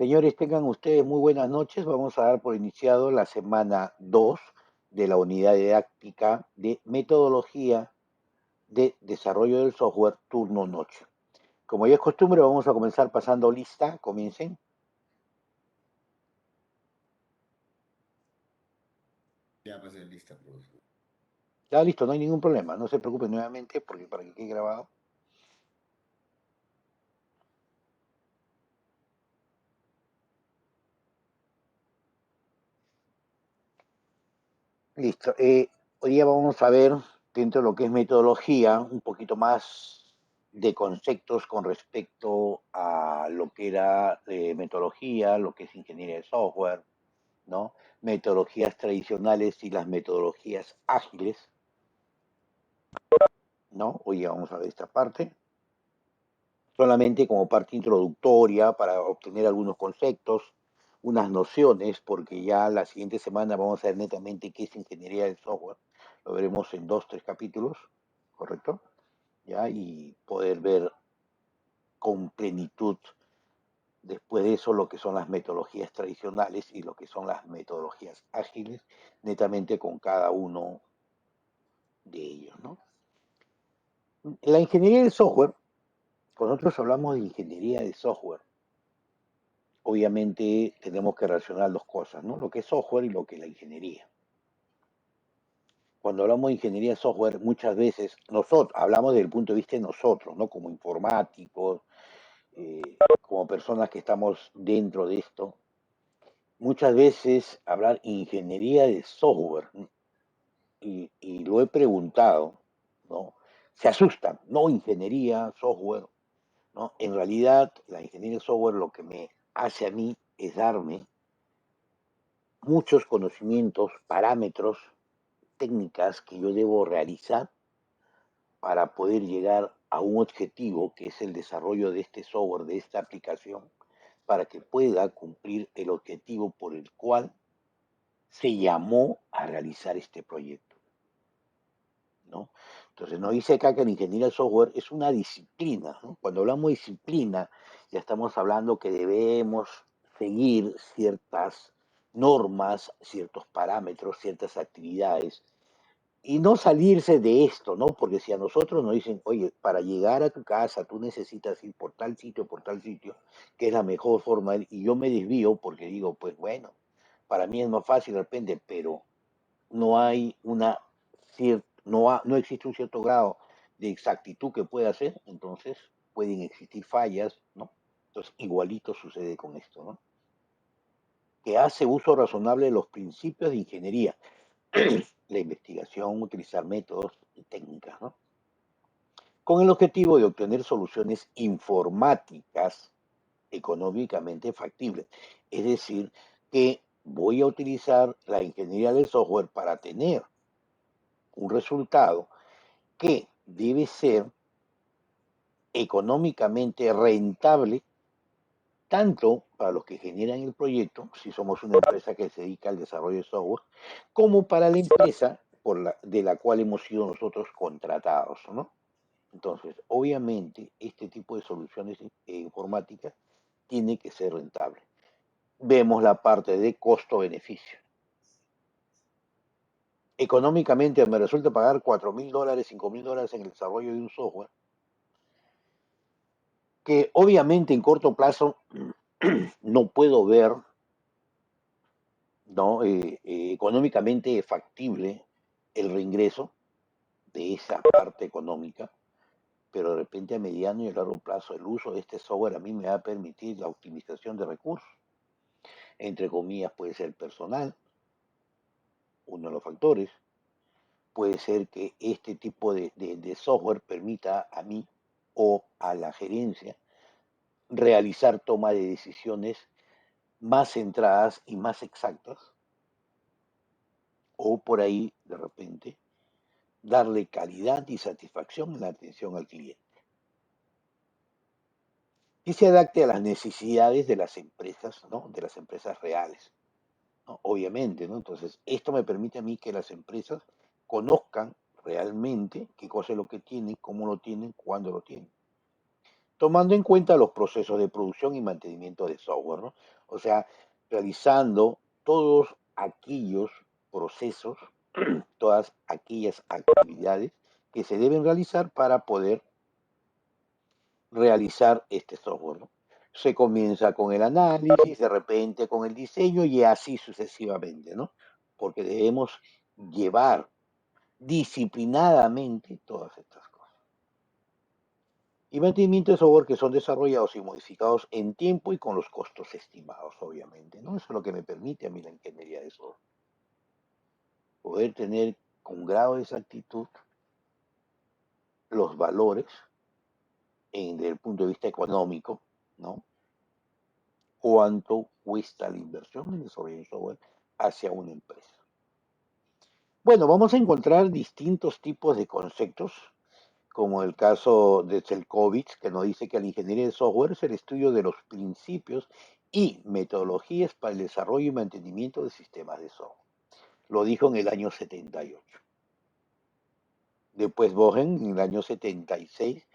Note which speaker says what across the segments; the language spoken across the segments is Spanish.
Speaker 1: Señores, tengan ustedes muy buenas noches. Vamos a dar por iniciado la semana 2 de la unidad didáctica de metodología de desarrollo del software turno noche. Como ya es costumbre, vamos a comenzar pasando lista. Comiencen.
Speaker 2: Ya pasé lista, profesor.
Speaker 1: Ya listo, no hay ningún problema. No se preocupen nuevamente porque para que quede grabado. Listo. Hoy día vamos a ver, dentro de lo que es metodología, un poquito más de conceptos con respecto a lo que era metodología, lo que es ingeniería de software, ¿no? Metodologías tradicionales y las metodologías ágiles, ¿no? Hoy ya vamos a ver esta parte. Solamente como parte introductoria para obtener algunos conceptos, unas nociones, porque ya la siguiente semana vamos a ver netamente qué es ingeniería del software. Lo veremos en 2, 3 capítulos, ¿correcto? ¿Ya? Y poder ver con plenitud después de eso lo que son las metodologías tradicionales y lo que son las metodologías ágiles, netamente con cada uno de ellos, ¿no? La ingeniería del software, cuando nosotros hablamos de ingeniería de software, obviamente tenemos que relacionar dos cosas, ¿no? Lo que es software y lo que es la ingeniería. Cuando hablamos de ingeniería de software, muchas veces nosotros hablamos desde el punto de vista de nosotros, ¿no? Como informáticos, como personas que estamos dentro de esto. Muchas veces hablar ingeniería de software, y lo he preguntado, ¿no? Se asustan, no ingeniería, software, ¿no? En realidad, la ingeniería de software lo que me hace a mí es darme muchos conocimientos, parámetros, técnicas que yo debo realizar para poder llegar a un objetivo que es el desarrollo de este software, de esta aplicación, para que pueda cumplir el objetivo por el cual se llamó a realizar este proyecto, ¿no? Entonces, nos dice acá que la ingeniería de software es una disciplina, ¿no? Cuando hablamos de disciplina, ya estamos hablando que debemos seguir ciertas normas, ciertos parámetros, ciertas actividades, y no salirse de esto, ¿no? Porque si a nosotros nos dicen, oye, para llegar a tu casa tú necesitas ir por tal sitio, que es la mejor forma, y yo me desvío porque digo, pues bueno, para mí es más fácil de repente, pero no hay una cierta, no existe un cierto grado de exactitud que pueda hacer, entonces pueden existir fallas, ¿no? Entonces, igualito sucede con esto, ¿no? Que hace uso razonable de los principios de ingeniería, la investigación, utilizar métodos y técnicas, ¿no? Con el objetivo de obtener soluciones informáticas económicamente factibles. Es decir, que voy a utilizar la ingeniería del software para tener un resultado que debe ser económicamente rentable tanto para los que generan el proyecto, si somos una empresa que se dedica al desarrollo de software, como para la empresa de la cual hemos sido nosotros contratados, ¿no? Entonces, obviamente, este tipo de soluciones informáticas tiene que ser rentable. Vemos la parte de costo-beneficio. Económicamente me resulta pagar $4,000, $5,000 en el desarrollo de un software, que obviamente en corto plazo no puedo ver, ¿no? Económicamente factible el reingreso de esa parte económica, pero de repente a mediano y a largo plazo el uso de este software a mí me va a permitir la optimización de recursos. Entre comillas puede ser personal, uno de los factores. Puede ser que este tipo de software permita a mí o a la gerencia realizar toma de decisiones más centradas y más exactas, o por ahí de repente darle calidad y satisfacción en la atención al cliente, y se adapte a las necesidades de las empresas, ¿no? De las empresas reales, ¿no? Obviamente, ¿no? Entonces, esto me permite a mí que las empresas conozcan realmente qué cosa es lo que tienen, cómo lo tienen, cuándo lo tienen. tomando en cuenta los procesos de producción y mantenimiento de software, ¿no? O sea, realizando todos aquellos procesos, todas aquellas actividades que se deben realizar para poder realizar este software, ¿no? Se comienza con el análisis, de repente con el diseño y así sucesivamente, ¿no? Porque debemos llevar disciplinadamente todas estas cosas. Y mantenimiento de software que son desarrollados y modificados en tiempo y con los costos estimados, obviamente, ¿no? Eso es lo que me permite a mí la ingeniería de software. Poder tener con grado de exactitud los valores desde el punto de vista económico, ¿no? Cuánto cuesta la inversión en desarrollo de software hacia una empresa. Bueno, vamos a encontrar distintos tipos de conceptos, como el caso de Zelkovich, que nos dice que la ingeniería de software es el estudio de los principios y metodologías para el desarrollo y mantenimiento de sistemas de software. Lo dijo en el año 78. Después Bogen, en el año 76,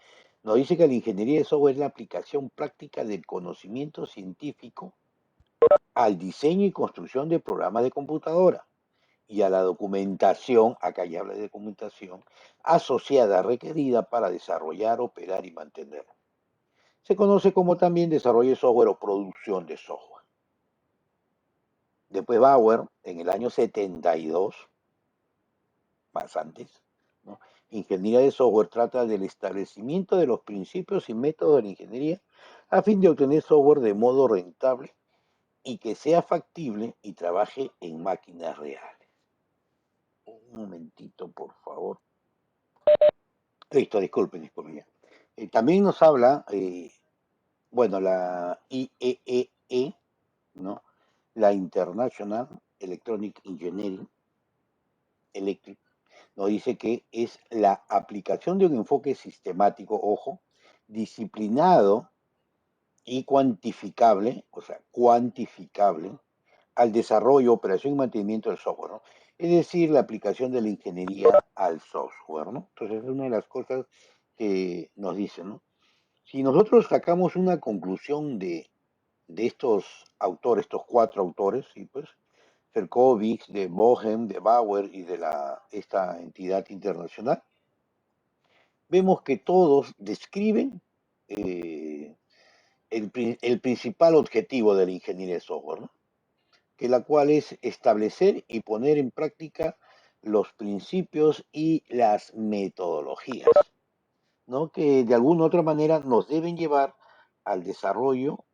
Speaker 1: nos dice que la ingeniería de software es la aplicación práctica del conocimiento científico al diseño y construcción de programas de computadora y a la documentación, acá ya habla de documentación, asociada requerida para desarrollar, operar y mantener. Se conoce como también desarrollo de software o producción de software. Después Bauer, en el año 72, más antes, ¿no? Ingeniería de software trata del establecimiento de los principios y métodos de la ingeniería a fin de obtener software de modo rentable y que sea factible y trabaje en máquinas reales. Un momentito, por favor. Listo, disculpen. También nos habla, bueno, la IEEE, ¿no? La International Electronic Engineering Electric, nos dice que es la aplicación de un enfoque sistemático, ojo, disciplinado y cuantificable, o sea, cuantificable, al desarrollo, operación y mantenimiento del software, ¿no? Es decir, la aplicación de la ingeniería al software, ¿no? Entonces es una de las cosas que nos dicen, ¿no? Si nosotros sacamos una conclusión de estos autores, estos cuatro autores, ¿sí? Pues, Ferkovic, de Bohem, de Bauer y de esta entidad internacional, vemos que todos describen eh, el principal objetivo de la ingeniería de software, ¿no? Que la cual es establecer y poner en práctica los principios y las metodologías, ¿no? Que de alguna u otra manera nos deben llevar al desarrollo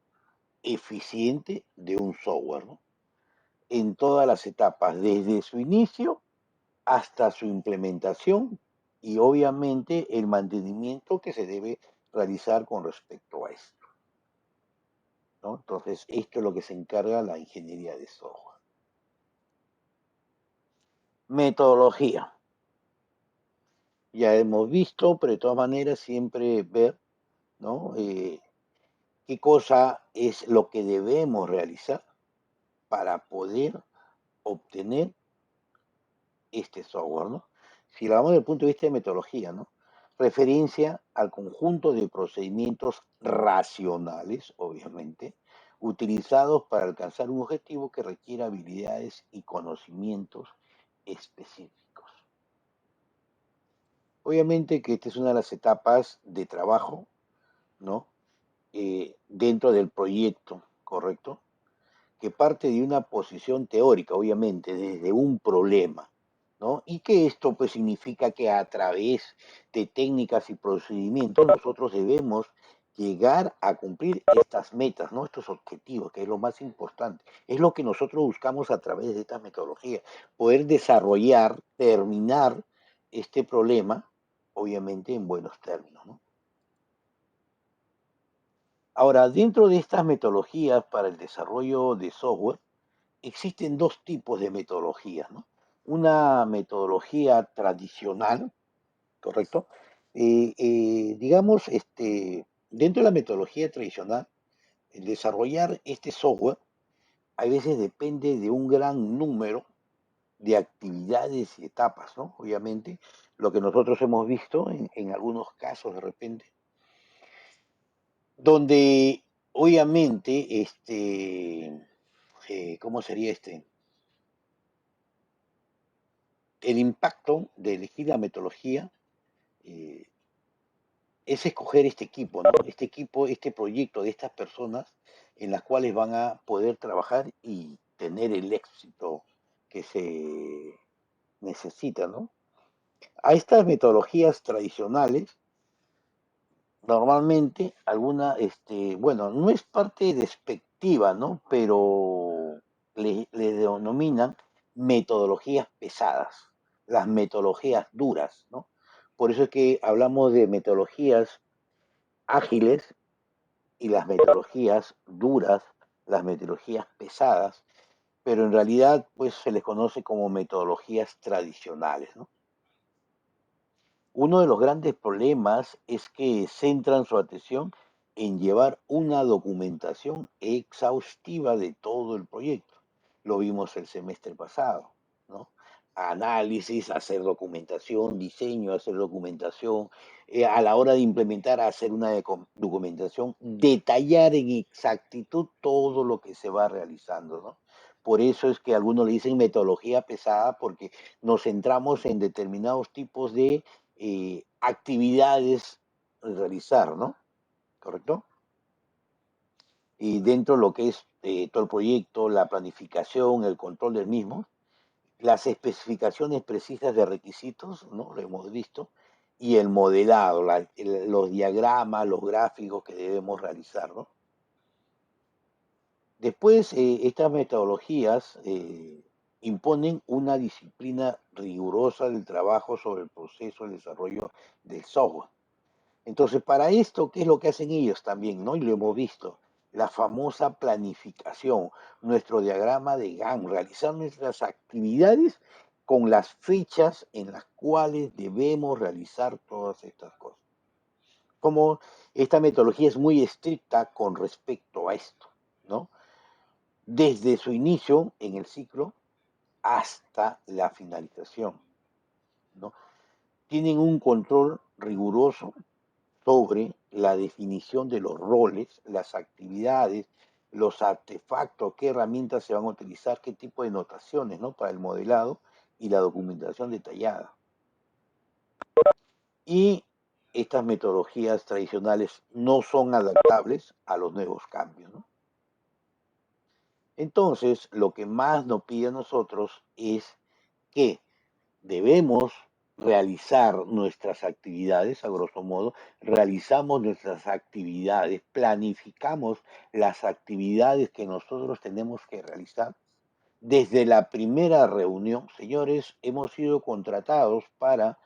Speaker 1: eficiente de un software, ¿no? En todas las etapas, desde su inicio hasta su implementación y obviamente el mantenimiento que se debe realizar con respecto a esto, ¿no? Entonces, esto es lo que se encarga la ingeniería de software. Metodología. Ya hemos visto, pero de todas maneras siempre ver, ¿no? Qué cosa es lo que debemos realizar para poder obtener este software, ¿no? Si lo hablamos desde el punto de vista de metodología, ¿no? Referencia al conjunto de procedimientos racionales, obviamente, utilizados para alcanzar un objetivo que requiere habilidades y conocimientos específicos. Obviamente que esta es una de las etapas de trabajo, ¿no? Dentro del proyecto, ¿correcto? Que parte de una posición teórica, obviamente, desde un problema, ¿no? Y que esto pues significa que a través de técnicas y procedimientos nosotros debemos llegar a cumplir estas metas, ¿no? Estos objetivos, que es lo más importante. Es lo que nosotros buscamos a través de esta metodología, poder desarrollar, terminar este problema, obviamente en buenos términos, ¿no? Ahora, dentro de estas metodologías para el desarrollo de software, existen dos tipos de metodologías, ¿no? Una metodología tradicional, ¿correcto? Digamos, dentro de la metodología tradicional, el desarrollar este software a veces depende de un gran número de actividades y etapas, ¿no? Obviamente, lo que nosotros hemos visto en algunos casos de repente donde obviamente, ¿cómo sería el impacto de elegir la metodología eh, es escoger este equipo, ¿no? Este equipo, este proyecto de estas personas en las cuales van a poder trabajar y tener el éxito que se necesita, ¿no? A estas metodologías tradicionales, normalmente alguna, bueno, no es parte despectiva, ¿no? Pero le denominan metodologías pesadas, las metodologías duras, ¿no? Por eso es que hablamos de metodologías ágiles y las metodologías duras, las metodologías pesadas, pero en realidad pues se les conoce como metodologías tradicionales, ¿no? Uno de los grandes problemas es que centran su atención en llevar una documentación exhaustiva de todo el proyecto. Lo vimos el semestre pasado, ¿no? Análisis, hacer documentación, diseño, hacer documentación, a la hora de implementar, hacer una documentación, detallar en exactitud todo lo que se va realizando, ¿no? Por eso es que algunos le dicen metodología pesada porque nos centramos en determinados tipos de actividades a realizar, ¿no? ¿Correcto? Y dentro de lo que es todo el proyecto, la planificación, el control del mismo, las especificaciones precisas de requisitos, ¿no? Lo hemos visto, y el modelado, los diagramas, los gráficos que debemos realizar, ¿no? Después, estas metodologías imponen una disciplina rigurosa del trabajo sobre el proceso de desarrollo del software. Entonces, para esto, ¿qué es lo que hacen ellos también, no? Y lo hemos visto, la famosa planificación, nuestro diagrama de Gantt, realizar nuestras actividades con las fechas en las cuales debemos realizar todas estas cosas. Como esta metodología es muy estricta con respecto a esto, ¿no? Desde su inicio en el ciclo hasta la finalización, ¿no? Tienen un control riguroso sobre la definición de los roles, las actividades, los artefactos, qué herramientas se van a utilizar, qué tipo de notaciones, ¿no? Para el modelado y la documentación detallada. Y estas metodologías tradicionales no son adaptables a los nuevos cambios, ¿no? Entonces, lo que más nos pide a nosotros es que debemos realizar nuestras actividades, a grosso modo, realizamos nuestras actividades, planificamos las actividades que nosotros tenemos que realizar. Desde la primera reunión, señores, hemos sido contratados para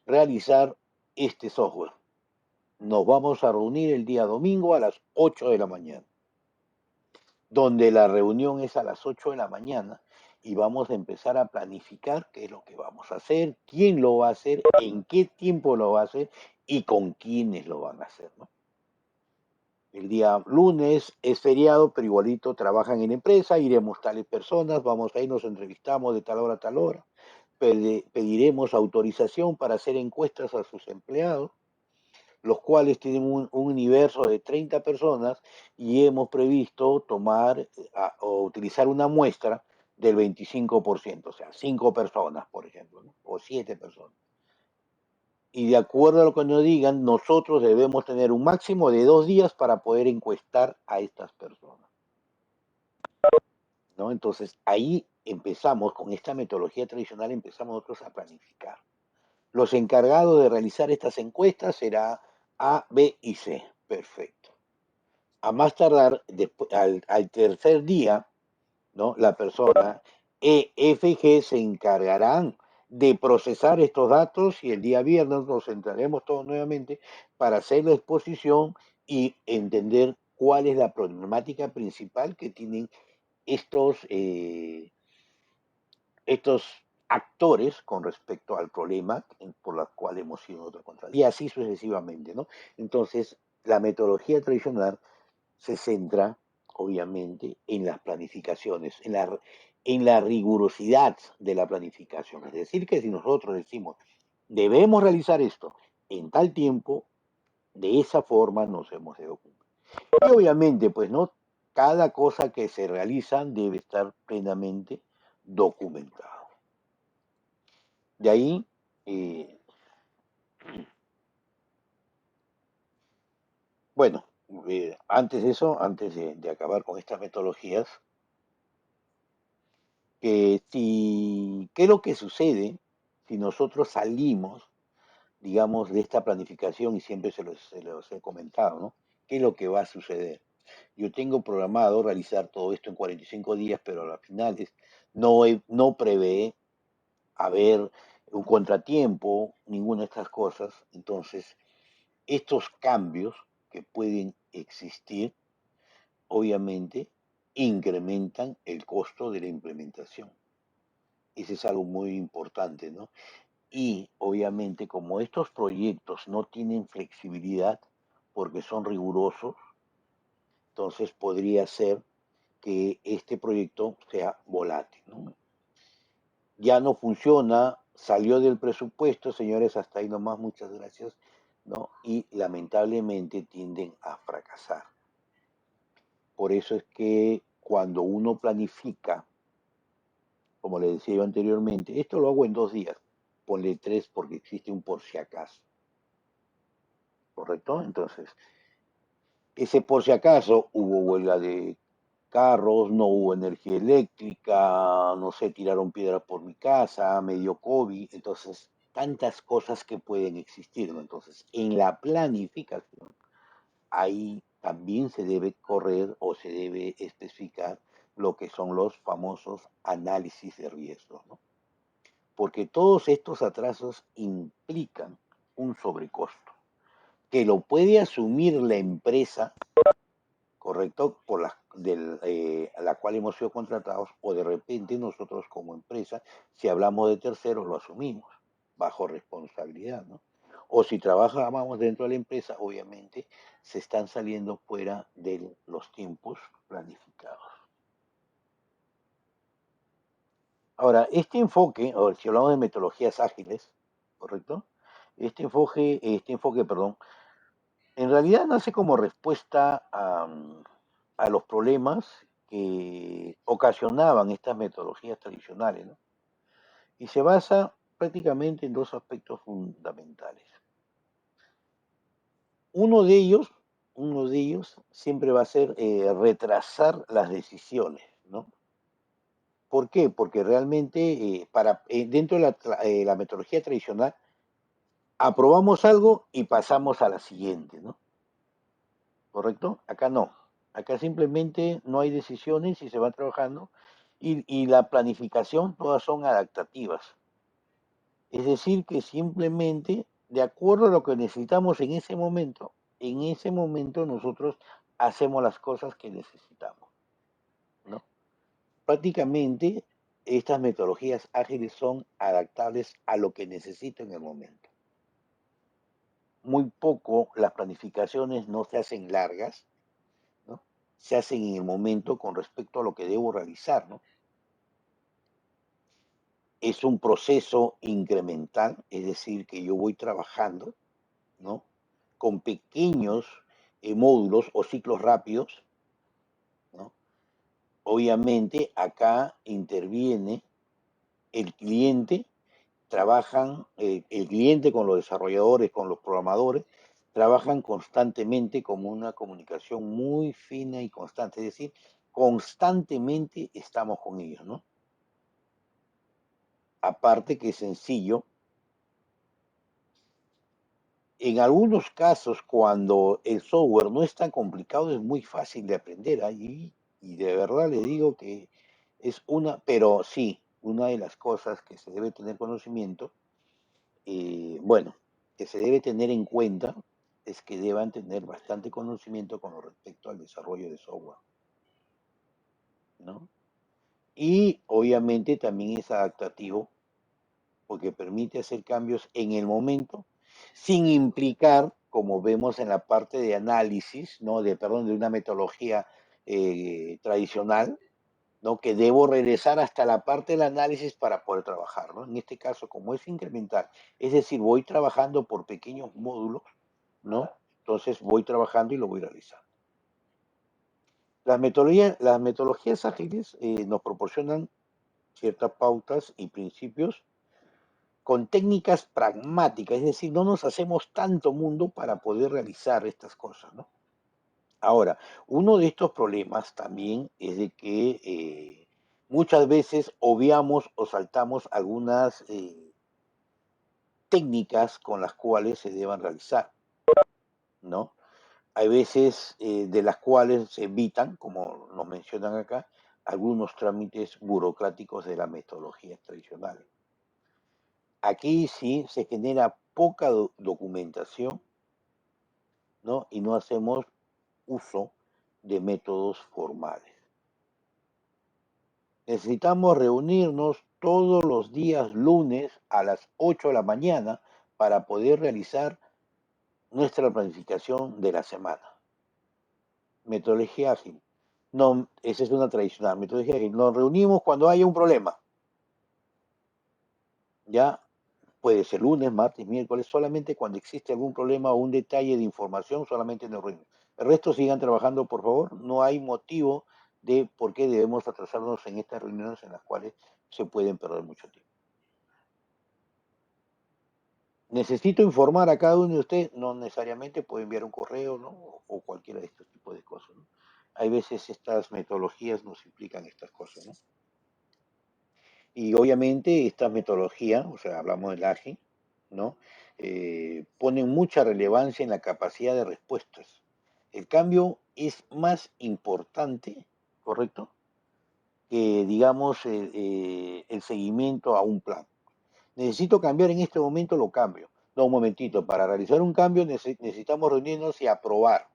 Speaker 1: realizar este software. Nos vamos a reunir el día domingo a las 8 de la mañana, donde la reunión es a las 8 de la mañana y vamos a empezar a planificar qué es lo que vamos a hacer, quién lo va a hacer, en qué tiempo lo va a hacer y con quiénes lo van a hacer, ¿no? El día lunes es feriado, pero igualito trabajan en empresa, iremos tales personas, vamos a ir, nos entrevistamos de tal hora a tal hora, pediremos autorización para hacer encuestas a sus empleados, los cuales tienen un universo de 30 personas y hemos previsto tomar o utilizar una muestra del 25%, o sea, 5 personas, por ejemplo, ¿no? O 7 personas. Y de acuerdo a lo que nos digan, nosotros debemos tener un máximo de 2 días para poder encuestar a estas personas, ¿no? Entonces, ahí empezamos, con esta metodología tradicional, empezamos nosotros a planificar. Los encargados de realizar estas encuestas será A, B y C. Perfecto. A más tardar, después, al tercer día, ¿no? La persona E, F y G se encargarán de procesar estos datos y el día viernes nos sentaremos todos nuevamente para hacer la exposición y entender cuál es la problemática principal que tienen estos actores con respecto al problema por el cual hemos sido nosotros contratados. Y así sucesivamente, ¿no? Entonces, la metodología tradicional se centra, obviamente, en las planificaciones, en la rigurosidad de la planificación. Es decir, que si nosotros decimos, debemos realizar esto en tal tiempo, de esa forma nos hemos de cumplir. Y obviamente, pues, ¿no? Cada cosa que se realiza debe estar plenamente documentado. De ahí, eh, bueno, antes de eso, antes de acabar con estas metodologías, que si, ¿qué es lo que sucede si nosotros salimos, digamos, de esta planificación? Y siempre se los he comentado, ¿no? ¿Qué es lo que va a suceder? Yo tengo programado realizar todo esto en 45 días, pero a las finales no prevé haber un contratiempo, ninguna de estas cosas. Entonces, estos cambios que pueden existir, obviamente, incrementan el costo de la implementación. Ese es algo muy importante, ¿no? Y obviamente, como estos proyectos no tienen flexibilidad porque son rigurosos, entonces podría ser que este proyecto sea volátil, ¿no? Ya no funciona, salió del presupuesto, señores, hasta ahí nomás, muchas gracias, ¿no? Y lamentablemente tienden a fracasar. Por eso es que cuando uno planifica, como le decía yo anteriormente, esto lo hago en 2 días, ponle 3 porque existe un por si acaso, ¿correcto? Entonces, ese por si acaso hubo huelga de carros, no hubo energía eléctrica, no sé, tiraron piedras por mi casa, me dio COVID, entonces tantas cosas que pueden existir, ¿no? Entonces, en la planificación, ahí también se debe correr o se debe especificar lo que son los famosos análisis de riesgos, ¿no? Porque todos estos atrasos implican un sobrecosto que lo puede asumir la empresa, ¿correcto? A la cual hemos sido contratados, o de repente nosotros como empresa, si hablamos de terceros, lo asumimos bajo responsabilidad, ¿no? O si trabajamos dentro de la empresa, obviamente se están saliendo fuera de los tiempos planificados. Ahora, este enfoque, o si hablamos de metodologías ágiles, ¿correcto? Perdón, en realidad nace como respuesta a los problemas que ocasionaban estas metodologías tradicionales, ¿no? Y se basa prácticamente en dos aspectos fundamentales. Uno de ellos, uno de ellos siempre va a ser retrasar las decisiones, ¿no? ¿Por qué? Porque realmente dentro de la metodología tradicional aprobamos algo y pasamos a la siguiente, ¿no? ¿Correcto? Acá no. Acá simplemente no hay decisiones y se va trabajando y la planificación todas son adaptativas. Es decir, que simplemente de acuerdo a lo que necesitamos en ese momento nosotros hacemos las cosas que necesitamos, ¿no? Prácticamente estas metodologías ágiles son adaptables a lo que necesito en el momento. Muy poco las planificaciones no se hacen largas, ¿no? Se hacen en el momento con respecto a lo que debo realizar, ¿no? Es un proceso incremental, es decir, que yo voy trabajando, ¿no? Con pequeños módulos o ciclos rápidos, ¿no? Obviamente acá interviene el cliente, el cliente con los desarrolladores, con los programadores, trabajan constantemente como una comunicación muy fina y constante, es decir, constantemente estamos con ellos, ¿no? Aparte que es sencillo, en algunos casos cuando el software no es tan complicado es muy fácil de aprender, ¿ah? Y de verdad le digo que pero sí, una de las cosas que se debe tener conocimiento, bueno, que se debe tener en cuenta es que deban tener bastante conocimiento con respecto al desarrollo de software, ¿no? Y obviamente también es adaptativo porque permite hacer cambios en el momento sin implicar, como vemos en la parte de análisis, ¿no? De una metodología tradicional, ¿no? Que debo regresar hasta la parte del análisis para poder trabajar, ¿no? En este caso, como es incremental, es decir, voy trabajando por pequeños módulos, ¿no? Entonces voy trabajando y lo voy realizando. Las metodologías ágiles nos proporcionan ciertas pautas y principios con técnicas pragmáticas, es decir, no nos hacemos tanto mundo para poder realizar estas cosas, ¿no? Ahora, uno de estos problemas también es de que muchas veces obviamos o saltamos algunas técnicas con las cuales se deban realizar, ¿no? Hay veces de las cuales se evitan, como nos mencionan acá, algunos trámites burocráticos de las metodologías tradicionales. Aquí sí se genera poca documentación, ¿no? Y no hacemos uso de métodos formales. Necesitamos reunirnos todos los días lunes a las 8 de la mañana para poder realizar nuestra planificación de la semana. Metodología ágil. No, esa es una tradicional metodología ágil. Nos reunimos cuando haya un problema. Ya puede ser lunes, martes, miércoles, solamente cuando existe algún problema o un detalle de información, solamente nos reunimos. El resto sigan trabajando, por favor. No hay motivo de por qué debemos atrasarnos en estas reuniones en las cuales se pueden perder mucho tiempo. Necesito informar a cada uno de ustedes, no necesariamente puede enviar un correo, ¿no? O cualquiera de estos tipos de cosas, ¿no? Hay veces estas metodologías nos implican estas cosas, ¿no? Y obviamente estas metodologías, o sea, hablamos del AGI, ¿no? Ponen mucha relevancia en la capacidad de respuestas. El cambio es más importante, ¿correcto? Que, digamos, el seguimiento a un plan. Necesito cambiar en este momento, lo cambio. No, un momentito, para realizar un cambio necesitamos reunirnos y aprobar.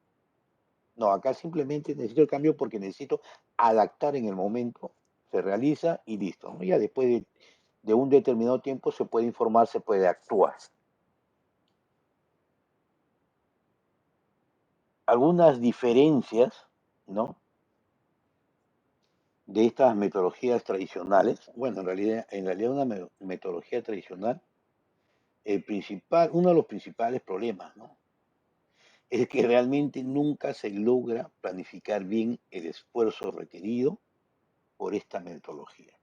Speaker 1: No, acá simplemente necesito el cambio porque necesito adaptar en el momento, se realiza y listo, ¿no? Ya después de un determinado tiempo se puede informar, se puede actuar. Algunas diferencias, ¿no? De estas metodologías tradicionales, bueno, en realidad una metodología tradicional, uno de los principales problemas, ¿no? Es que realmente nunca se logra planificar bien el esfuerzo requerido por esta metodología.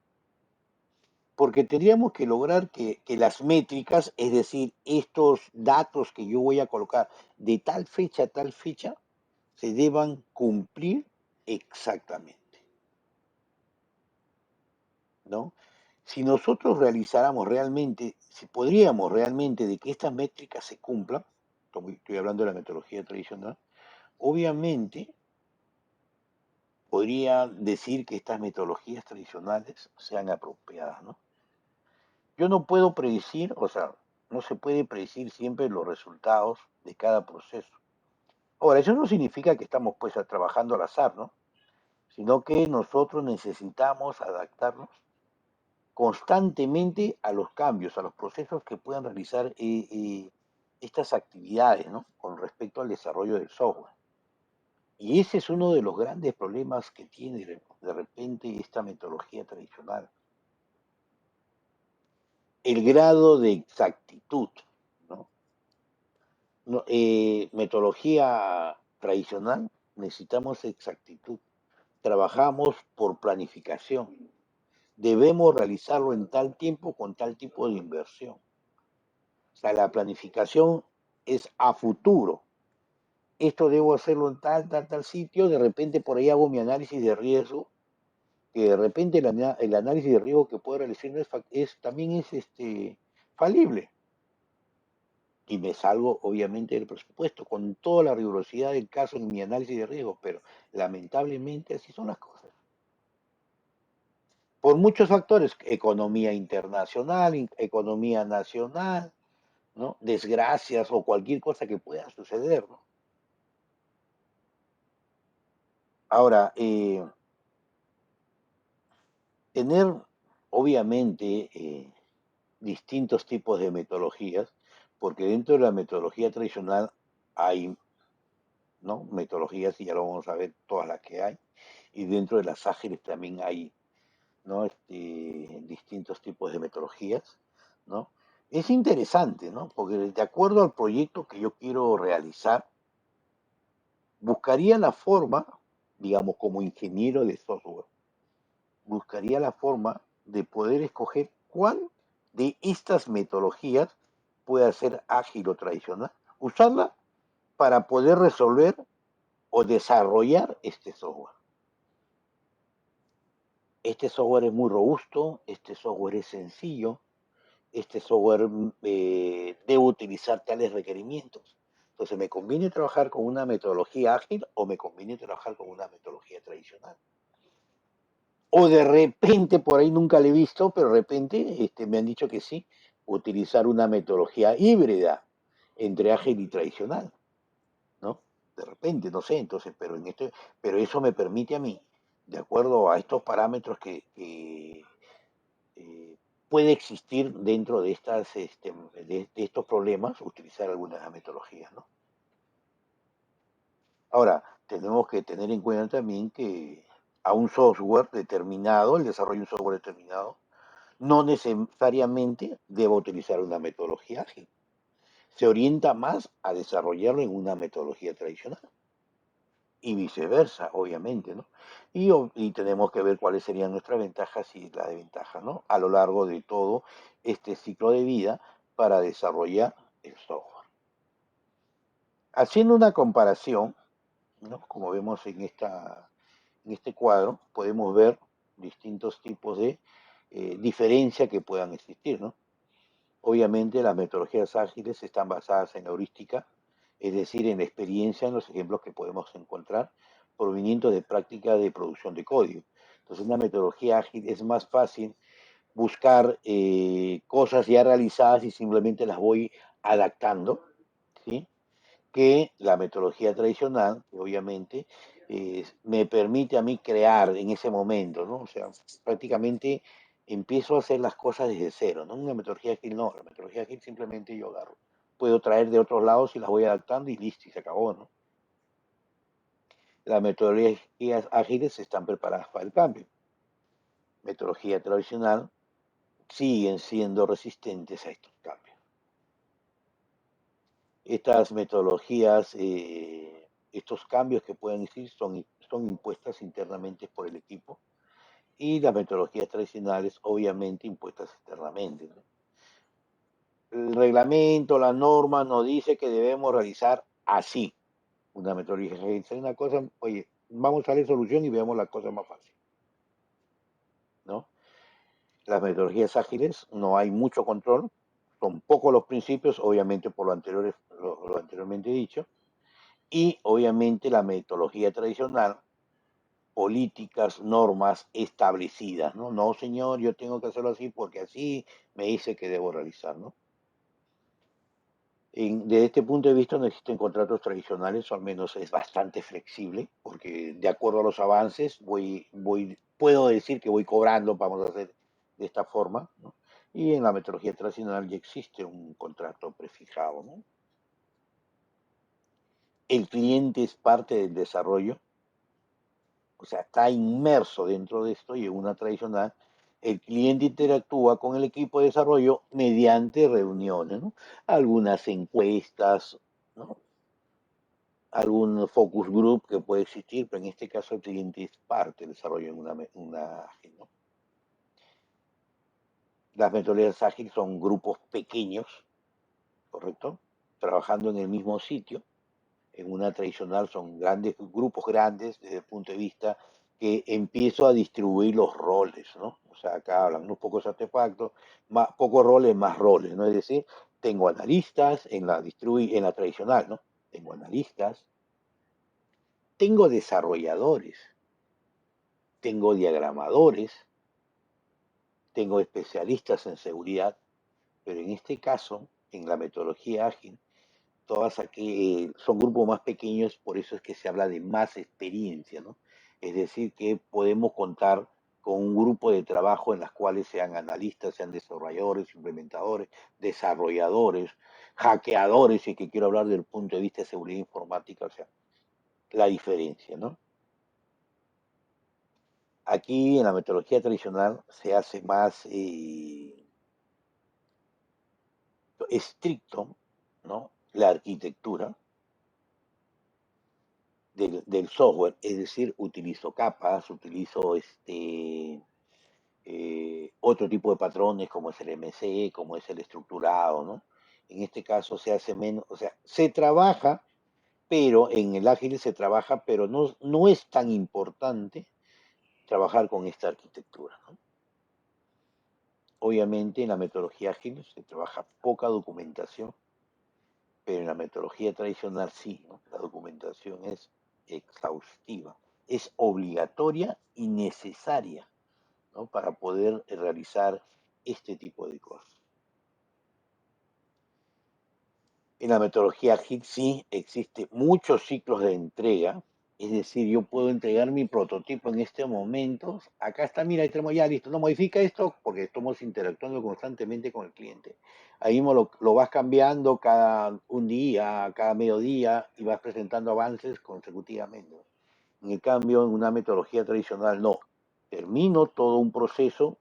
Speaker 1: Porque tendríamos que lograr que las métricas, es decir, estos datos que yo voy a colocar de tal fecha a tal fecha, se deban cumplir exactamente, ¿no? Si nosotros realizáramos realmente, si podríamos realmente de que estas métricas se cumplan, estoy hablando de la metodología tradicional, obviamente podría decir que estas metodologías tradicionales sean apropiadas, ¿no? Yo no puedo predecir, o sea, no se puede predecir siempre los resultados de cada proceso. Ahora, eso no significa que estamos pues trabajando al azar, ¿no? Sino que nosotros necesitamos adaptarnos constantemente a los cambios, a los procesos que puedan realizar estas actividades, ¿no? Con respecto al desarrollo del software. Y ese es uno de los grandes problemas que tiene de repente esta metodología tradicional. El grado de exactitud, ¿no? No, metodología tradicional, necesitamos exactitud. Trabajamos por planificación. Debemos realizarlo en tal tiempo con tal tipo de inversión. O sea, la planificación es a futuro. Esto debo hacerlo en tal sitio, de repente por ahí hago mi análisis de riesgo, que de repente el análisis de riesgo que puedo realizar también es falible. Y me salgo obviamente del presupuesto, con toda la rigurosidad del caso en mi análisis de riesgo, pero lamentablemente así son las cosas. Por muchos factores, economía internacional, economía nacional, ¿no? Desgracias o cualquier cosa que pueda suceder, ¿no? Ahora, tener obviamente distintos tipos de metodologías, porque dentro de la metodología tradicional hay, ¿no? Metodologías, y ya lo vamos a ver todas las que hay, y dentro de las ágiles también hay, ¿no? Distintos tipos de metodologías, ¿no? Es interesante, ¿no? Porque de acuerdo al proyecto que yo quiero realizar, buscaría la forma, digamos, como ingeniero de software, buscaría la forma de poder escoger cuál de estas metodologías puede ser ágil o tradicional, usarla para poder resolver o desarrollar este software. Este software es muy robusto, este software es sencillo, este software debe utilizar tales requerimientos. Entonces, ¿me conviene trabajar con una metodología ágil o me conviene trabajar con una metodología tradicional? O de repente, por ahí nunca le he visto, pero de repente me han dicho que sí, utilizar una metodología híbrida entre ágil y tradicional, ¿no? De repente, no sé, entonces, pero eso me permite a mí, de acuerdo a estos parámetros que eh, puede existir dentro de de estos problemas, utilizar algunas metodologías, ¿no? Ahora, tenemos que tener en cuenta también que a un software determinado, el desarrollo de un software determinado, no necesariamente deba utilizar una metodología ágil. Se orienta más a desarrollarlo en una metodología tradicional y viceversa, obviamente, ¿no? Y tenemos que ver cuáles serían nuestras ventajas y las desventajas, ¿no? A lo largo de todo este ciclo de vida para desarrollar el software. Haciendo una comparación, ¿no? Como vemos en este cuadro, podemos ver distintos tipos de diferencia que puedan existir, ¿no? Obviamente las metodologías ágiles están basadas en la heurística, es decir, en la experiencia, en los ejemplos que podemos encontrar provenientes de práctica de producción de código. Entonces, una metodología ágil es más fácil buscar cosas ya realizadas y simplemente las voy adaptando, ¿sí? Que la metodología tradicional, que obviamente me permite a mí crear en ese momento, ¿no? O sea, prácticamente empiezo a hacer las cosas desde cero, ¿no? Una metodología ágil no, la metodología ágil simplemente yo agarro. Puedo traer de otros lados y las voy adaptando y listo, y se acabó, ¿no? Las metodologías ágiles están preparadas para el cambio. Metodología tradicional siguen siendo resistentes a estos cambios. Estas metodologías, estos cambios que pueden existir son impuestas internamente por el equipo y las metodologías tradicionales obviamente impuestas externamente, ¿no? El reglamento, la norma nos dice que debemos realizar así una metodología. Es una cosa, oye, vamos a darle solución y veamos la cosa más fácil, ¿no? Las metodologías ágiles no hay mucho control, son pocos los principios, obviamente por lo anteriormente dicho, y obviamente la metodología tradicional, políticas, normas establecidas, ¿no? No, señor, yo tengo que hacerlo así porque así me dice que debo realizar, ¿no? Desde este punto de vista no existen contratos tradicionales, o al menos es bastante flexible, porque de acuerdo a los avances puedo decir que voy cobrando, vamos a hacer de esta forma, ¿no? Y en la metodología tradicional ya existe un contrato prefijado, ¿no? El cliente es parte del desarrollo, o sea, está inmerso dentro de esto y en una tradicional, el cliente interactúa con el equipo de desarrollo mediante reuniones, ¿no? Algunas encuestas, ¿no? Algún focus group que puede existir, pero en este caso el cliente es parte del desarrollo en una ágil, ¿no? Las metodologías ágiles son grupos pequeños, ¿correcto? Trabajando en el mismo sitio. En una tradicional son grupos grandes desde el punto de vista que empiezo a distribuir los roles, ¿no? O sea, acá hablan unos pocos artefactos, pocos roles, más roles, ¿no? Es decir, tengo analistas en la tradicional, ¿no? Tengo analistas, tengo desarrolladores, tengo diagramadores, tengo especialistas en seguridad, pero en este caso, en la metodología ágil, todas aquí son grupos más pequeños, por eso es que se habla de más experiencia, ¿no? Es decir, que podemos contar con un grupo de trabajo en las cuales sean analistas, sean desarrolladores, implementadores, desarrolladores, hackeadores, y que quiero hablar del punto de vista de seguridad informática, o sea, la diferencia, ¿no? Aquí en la metodología tradicional se hace más estricto, ¿no? La arquitectura, del software, es decir, utilizo capas, utilizo otro tipo de patrones como es el MC, como es el estructurado, ¿no? En este caso se hace menos, o sea, se trabaja, pero en el ágil se trabaja, pero no es tan importante trabajar con esta arquitectura, ¿no? Obviamente en la metodología ágil se trabaja poca documentación, pero en la metodología tradicional sí, ¿no? La documentación es exhaustiva, es obligatoria y necesaria, ¿no? Para poder realizar este tipo de cosas. En la metodología ágil sí existe muchos ciclos de entrega, es decir, yo puedo entregar mi prototipo en este momento. Acá está, mira, ahí tenemos ya listo. No modifica esto porque estamos interactuando constantemente con el cliente. Ahí lo vas cambiando cada un día, cada mediodía y vas presentando avances consecutivamente. En el cambio, en una metodología tradicional, no. Termino todo un proceso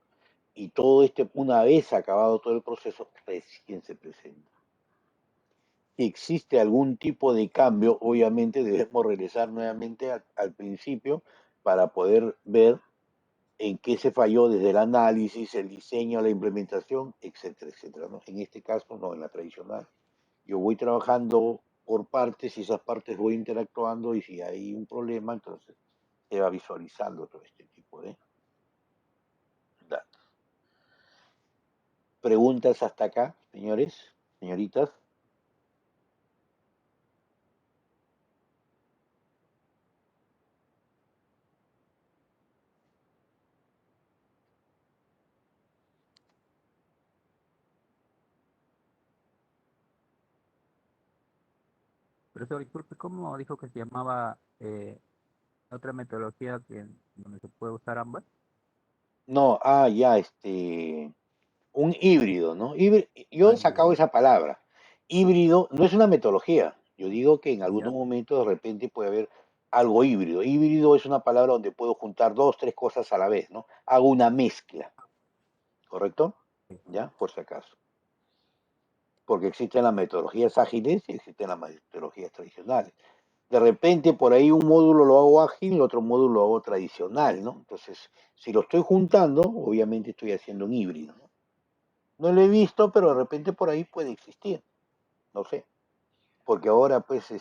Speaker 1: y todo una vez acabado todo el proceso, recién se presenta. Si existe algún tipo de cambio, obviamente debemos regresar nuevamente al principio para poder ver en qué se falló desde el análisis, el diseño, la implementación, etcétera, etcétera, ¿no? En este caso, no, en la tradicional. Yo voy trabajando por partes y esas partes voy interactuando y si hay un problema, entonces se va visualizando todo este tipo de datos. ¿Preguntas hasta acá, señores, señoritas?
Speaker 3: Profesor, disculpe, ¿cómo dijo que se llamaba otra metodología donde se puede usar ambas?
Speaker 1: No, ya, un híbrido, ¿no? Yo
Speaker 3: Ah,
Speaker 1: he sacado
Speaker 3: híbrido.
Speaker 1: esa palabra. Híbrido no es una metodología. Yo digo que en algún
Speaker 3: Ya,
Speaker 1: momento de repente puede haber algo híbrido. Híbrido es una palabra donde puedo juntar dos, tres cosas a la vez, ¿no? Hago una mezcla, ¿correcto?
Speaker 3: sí.
Speaker 1: ¿Ya? Por si acaso. Porque existen las metodologías ágiles y existen las metodologías tradicionales. De repente por ahí un módulo lo hago ágil, el otro módulo lo hago tradicional, ¿no? Entonces, si lo estoy juntando, obviamente estoy haciendo un híbrido, ¿no? No lo he visto, pero de repente por ahí puede existir, no sé, porque ahora pues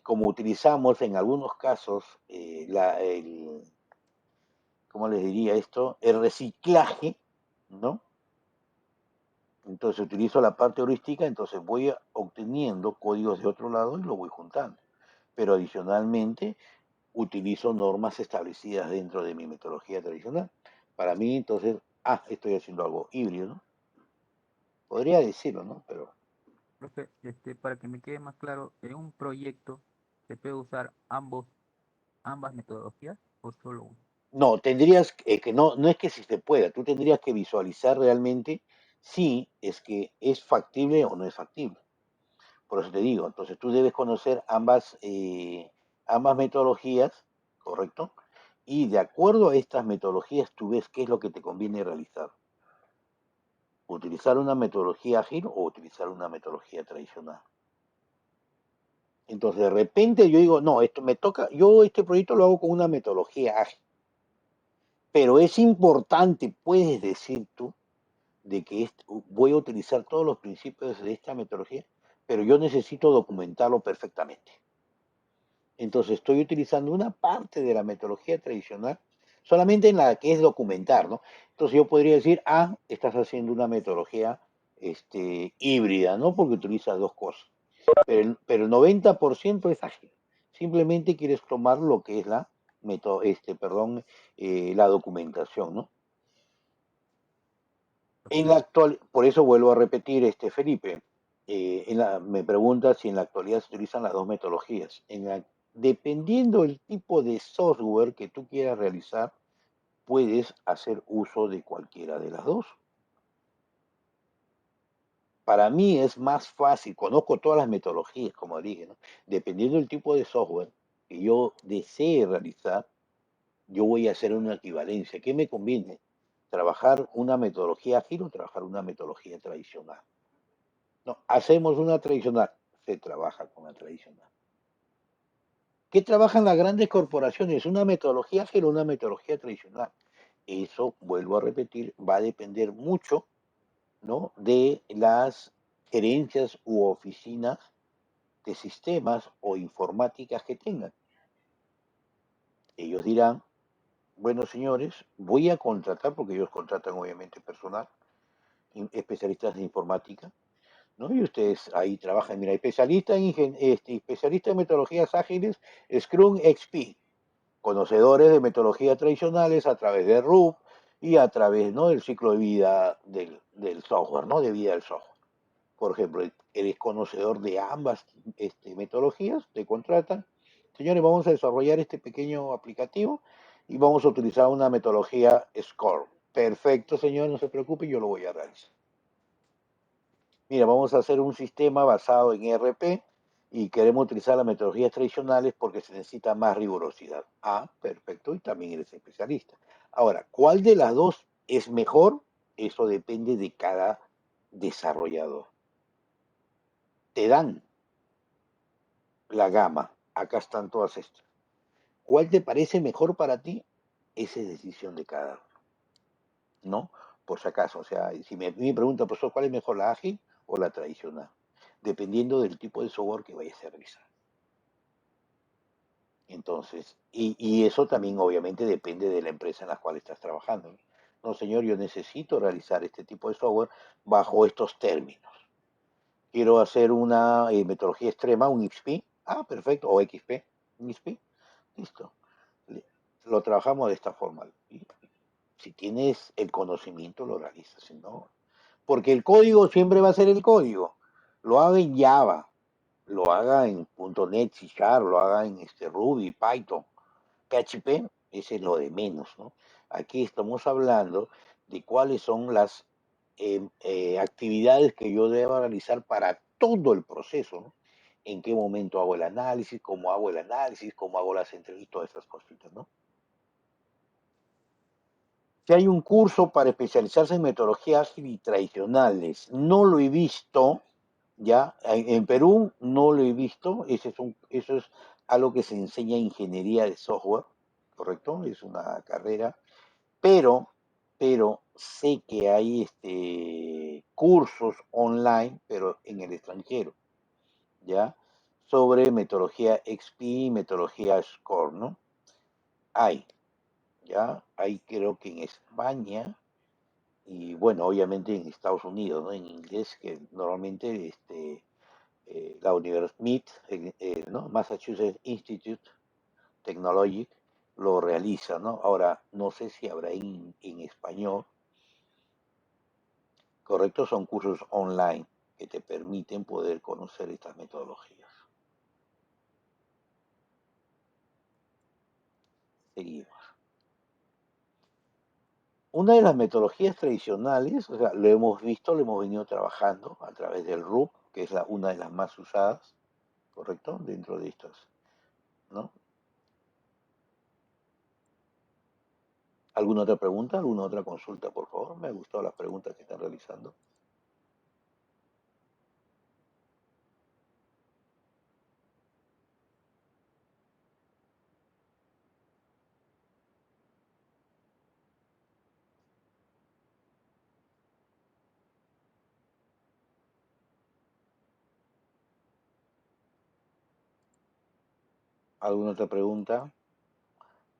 Speaker 1: como utilizamos en algunos casos ¿cómo les diría esto? El reciclaje, ¿no? Entonces utilizo la parte heurística, entonces voy obteniendo códigos de otro lado y lo voy juntando. Pero adicionalmente utilizo normas establecidas dentro de mi metodología tradicional. Para mí, entonces, estoy haciendo algo híbrido, ¿no? Podría decirlo, ¿no? Pero
Speaker 3: Profe, para que me quede más claro, en un proyecto se puede usar ambas metodologías o solo una.
Speaker 1: no, tendrías que no es que si se pueda, tú tendrías que visualizar realmente si es que es factible o no es factible. Por eso te digo, entonces tú debes conocer ambas metodologías, ¿correcto? Y de acuerdo a estas metodologías, tú ves qué es lo que te conviene realizar. Utilizar una metodología ágil o utilizar una metodología tradicional. Entonces, de repente yo digo, no, esto me toca, yo este proyecto lo hago con una metodología ágil, pero es importante, puedes decir tú, de que voy a utilizar todos los principios de esta metodología, pero yo necesito documentarlo perfectamente. Entonces estoy utilizando una parte de la metodología tradicional, solamente en la que es documentar, ¿no? Entonces yo podría decir, estás haciendo una metodología híbrida, ¿no? Porque utilizas dos cosas. Pero el 90% es ágil. Simplemente quieres tomar lo que es la documentación, ¿no? En la
Speaker 3: Profesor,
Speaker 1: actual, por eso vuelvo a repetir, Felipe, me pregunta si en la actualidad se utilizan las dos metodologías. Dependiendo del tipo de software que tú quieras realizar, puedes hacer uso de cualquiera de las dos. Para mí es más fácil, conozco todas las metodologías, como dije, ¿no? Dependiendo del tipo de software que yo desee realizar, yo voy a hacer una equivalencia. ¿Qué me conviene? ¿Trabajar una metodología ágil o trabajar una metodología tradicional? No, hacemos una tradicional, se trabaja con la tradicional. ¿Qué trabajan las grandes corporaciones? ¿Una metodología ágil o una metodología tradicional? Eso, vuelvo a repetir, va a depender mucho, ¿no?, de las gerencias u oficinas de sistemas o informáticas que tengan. Ellos dirán, bueno, señores, voy a contratar, porque ellos contratan obviamente personal, especialistas de informática, ¿no? Y ustedes ahí trabajan, mira, especialista en metodologías ágiles, Scrum XP, conocedores de metodologías tradicionales a través de RUP y a través, ¿no?, del ciclo de vida del software, ¿no?, de vida del software. Por ejemplo, eres conocedor de ambas metodologías, te contratan. Señores, vamos a desarrollar este pequeño aplicativo y vamos a utilizar una metodología SCORE. Perfecto, señor, no se preocupe, yo lo voy a realizar. Mira, vamos a hacer un sistema basado en ERP y queremos utilizar las metodologías tradicionales porque se necesita más rigurosidad. Ah, perfecto, y también eres especialista. Ahora, ¿cuál de las dos es mejor? Eso depende de cada desarrollador. Te dan la gama, acá están todas estas. ¿Cuál te parece mejor para ti? Esa es decisión de cada uno, ¿no? Por si acaso, o sea, si me pregunta, profesor, ¿cuál es mejor, la ágil o la tradicional? Dependiendo del tipo de software que vayas a realizar. Entonces, y eso también obviamente depende de la empresa en la cual estás trabajando. No, señor, yo necesito realizar este tipo de software bajo estos términos. Quiero hacer una metodología extrema, un XP. Ah, perfecto, o XP, un XP. Listo. Lo trabajamos de esta forma. Y si tienes el conocimiento, lo realizas. Si no, porque el código siempre va a ser el código. Lo haga en Java, lo haga en .NET, C#, lo haga en Ruby, Python, PHP, ese es lo de menos, ¿no? Aquí estamos hablando de cuáles son las actividades que yo debo realizar para todo el proceso, ¿no? En qué momento hago el análisis, cómo hago el análisis, cómo hago las entrevistas, todas esas cositas, ¿no? Si hay un curso para especializarse en metodologías ágil y tradicionales, no lo he visto, ya, en Perú no lo he visto, eso es algo que se enseña en ingeniería de software, ¿correcto? Es una carrera, pero, pero sé que hay cursos online, pero en el extranjero, ¿ya? Sobre metodología XP, metodología SCORE, ¿no? Hay, ¿ya? Hay creo que en España y bueno, obviamente en Estados Unidos, ¿no? En inglés, que normalmente la Universidad MIT, ¿no? Massachusetts Institute Technology, lo realiza, ¿no? Ahora, no sé si habrá en español, correcto, son cursos online que te permiten poder conocer estas metodologías. Seguimos. Una de las metodologías tradicionales, o sea, lo hemos visto, lo hemos venido trabajando a través del RUP, que es una de las más usadas, correcto, dentro de estas, ¿no? ¿Alguna otra pregunta? ¿Alguna otra consulta, por favor? Me han gustado las preguntas que están realizando. ¿Alguna otra pregunta?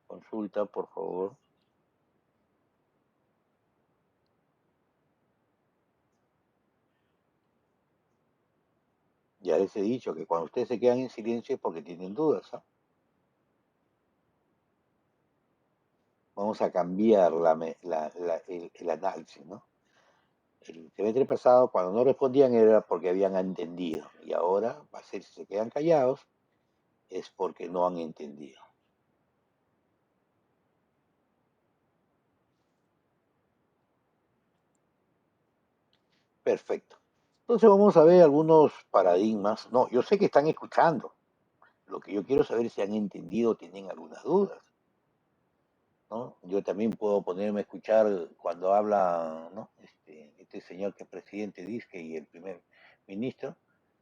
Speaker 1: Consulta, por favor. Ya les he dicho que cuando ustedes se quedan en silencio es porque tienen dudas, ¿ah? Vamos a cambiar el análisis, ¿no? El semestre pasado, cuando no respondían, era porque habían entendido. Y ahora va a ser, si se quedan callados, es porque no han entendido. Perfecto. Entonces vamos a ver algunos paradigmas. No, yo sé que están escuchando. Lo que yo quiero saber es si han entendido o tienen algunas dudas, ¿no? Yo también puedo ponerme a escuchar cuando habla, ¿no? Este señor que es presidente dice y el primer ministro,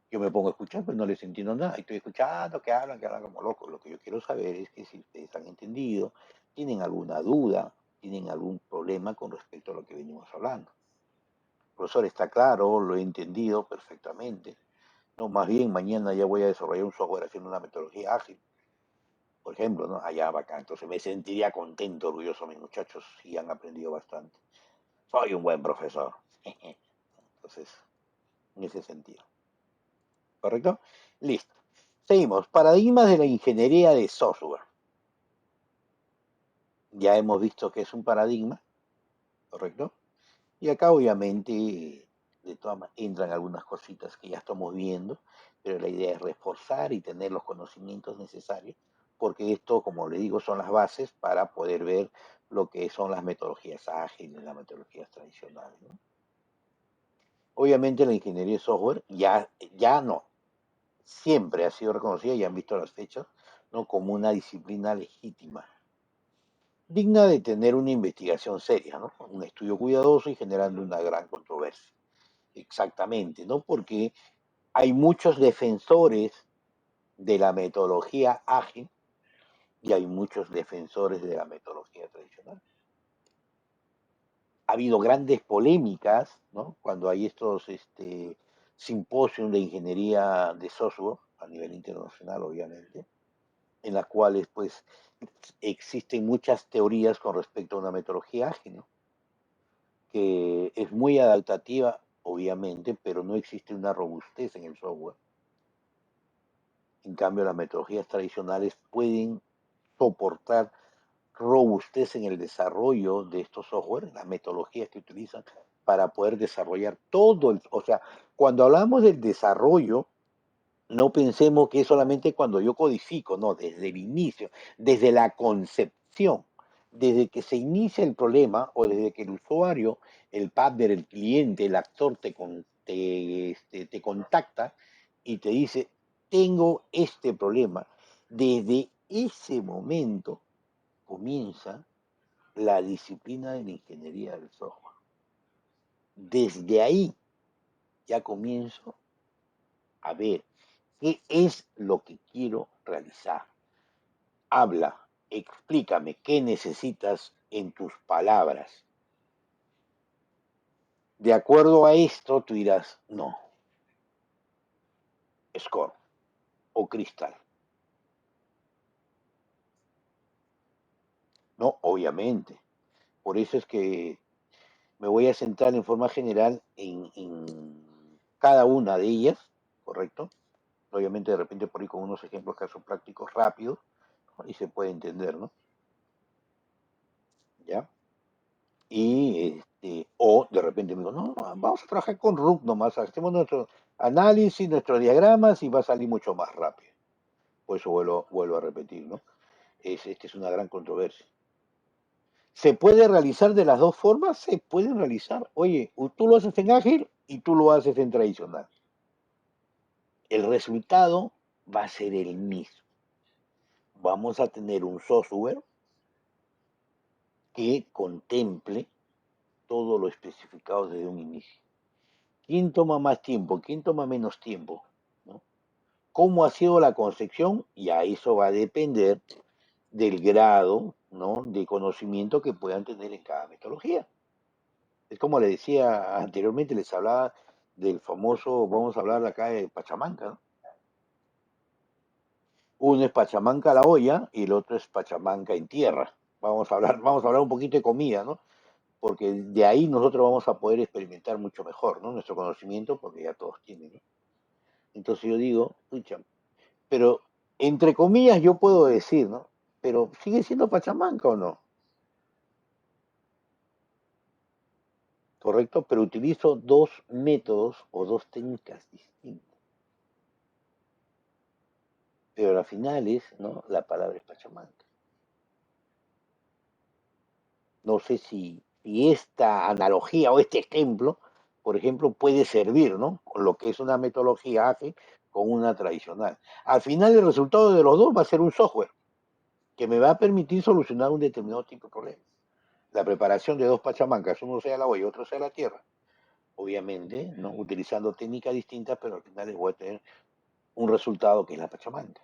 Speaker 1: Yo me pongo a escuchar, pero no les entiendo nada. Estoy escuchando que hablan como locos. Lo que yo quiero saber es que si ustedes han entendido, tienen alguna duda, tienen algún problema con respecto a lo que venimos hablando. El profesor está claro, lo he entendido perfectamente. No, más bien mañana ya voy a desarrollar un software haciendo una metodología ágil, por ejemplo, ¿no? Allá bacán. Entonces me sentiría contento, orgulloso, mis muchachos, si han aprendido bastante. Soy un buen profesor. Entonces, en ese sentido. ¿Correcto? Listo. Seguimos. Paradigmas de la ingeniería de software. Ya hemos visto que es un paradigma, ¿correcto? Y acá obviamente de todas maneras entran algunas cositas que ya estamos viendo, pero la idea es reforzar y tener los conocimientos necesarios, porque esto, como le digo, son las bases para poder ver lo que son las metodologías ágiles, las metodologías tradicionales, ¿no? Obviamente la ingeniería de software ya no, siempre ha sido reconocida, y han visto las fechas, ¿no? Como una disciplina legítima, digna de tener una investigación seria, ¿no? Un estudio cuidadoso y generando una gran controversia. Exactamente, ¿no? Porque hay muchos defensores de la metodología ágil y hay muchos defensores de la metodología tradicional. Ha habido grandes polémicas, ¿no? Cuando hay estos simposios de ingeniería de software a nivel internacional, obviamente, en las cuales pues existen muchas teorías con respecto a una metodología ágil, ¿no? Que es muy adaptativa, obviamente, pero no existe una robustez en el software. En cambio, las metodologías tradicionales pueden soportar robustez en el desarrollo de estos software, las metodologías que utilizan para poder desarrollar todo o sea, cuando hablamos del desarrollo, no pensemos que es solamente cuando yo codifico, no, desde el inicio, desde la concepción, desde que se inicia el problema o desde que el usuario, el partner, el cliente, el actor te contacta y te dice, tengo este problema. Desde ese momento comienza la disciplina de la ingeniería del software. Desde ahí ya comienzo a ver qué es lo que quiero realizar. Habla, explícame qué necesitas en tus palabras. De acuerdo a esto, tú dirás, no, Score o Cristal. No, obviamente. Por eso es que me voy a centrar en forma general en cada una de ellas, ¿correcto? Obviamente de repente por ahí con unos ejemplos casos prácticos rápidos, ¿no? Y se puede entender, ¿no? ¿Ya? Y o de repente me digo, no, vamos a trabajar con RUC nomás, hacemos nuestro análisis, nuestros diagramas y va a salir mucho más rápido. Por eso vuelvo a repetir, ¿no? Esta es una gran controversia. ¿Se puede realizar de las dos formas? Se pueden realizar. Oye, tú lo haces en ágil y tú lo haces en tradicional. El resultado va a ser el mismo. Vamos a tener un software que contemple todo lo especificado desde un inicio. ¿Quién toma más tiempo? ¿Quién toma menos tiempo? ¿No? ¿Cómo ha sido la concepción? Y a eso va a depender del grado, ¿no?, de conocimiento que puedan tener en cada metodología. Es como les decía anteriormente, les hablaba del famoso, vamos a hablar acá de Pachamanca, ¿no? Uno es Pachamanca a la olla y el otro es Pachamanca en tierra. Vamos a hablar un poquito de comida, ¿no? Porque de ahí nosotros vamos a poder experimentar mucho mejor, ¿no? Nuestro conocimiento, porque ya todos tienen, ¿no? Entonces yo digo, pucha, pero entre comillas yo puedo decir, ¿no? Pero ¿sigue siendo Pachamanca o no? ¿Correcto? Pero utilizo dos métodos o dos técnicas distintas. Pero al final es, ¿no? La palabra es Pachamanca. No sé si esta analogía o este ejemplo, por ejemplo, puede servir, ¿no? Con lo que es una metodología ágil con una tradicional. Al final el resultado de los dos va a ser un software que me va a permitir solucionar un determinado tipo de problema. La preparación de dos pachamancas, uno sea la olla y otro sea la tierra, obviamente, ¿no? Utilizando técnicas distintas, pero al final les voy a tener un resultado que es la pachamanca.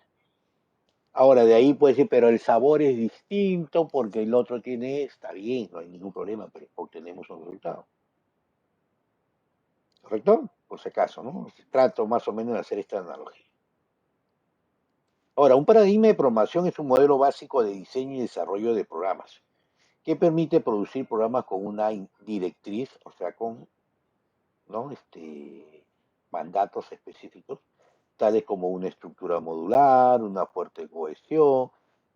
Speaker 1: Ahora, de ahí puede decir, pero el sabor es distinto porque el otro tiene, está bien, no hay ningún problema, pero obtenemos un resultado. ¿Correcto? Por si acaso, ¿no? Trato más o menos de hacer esta analogía. Ahora, un paradigma de programación es un modelo básico de diseño y desarrollo de programas que permite producir programas con una directriz, o sea, con, ¿no? Mandatos específicos, tales como una estructura modular, una fuerte cohesión,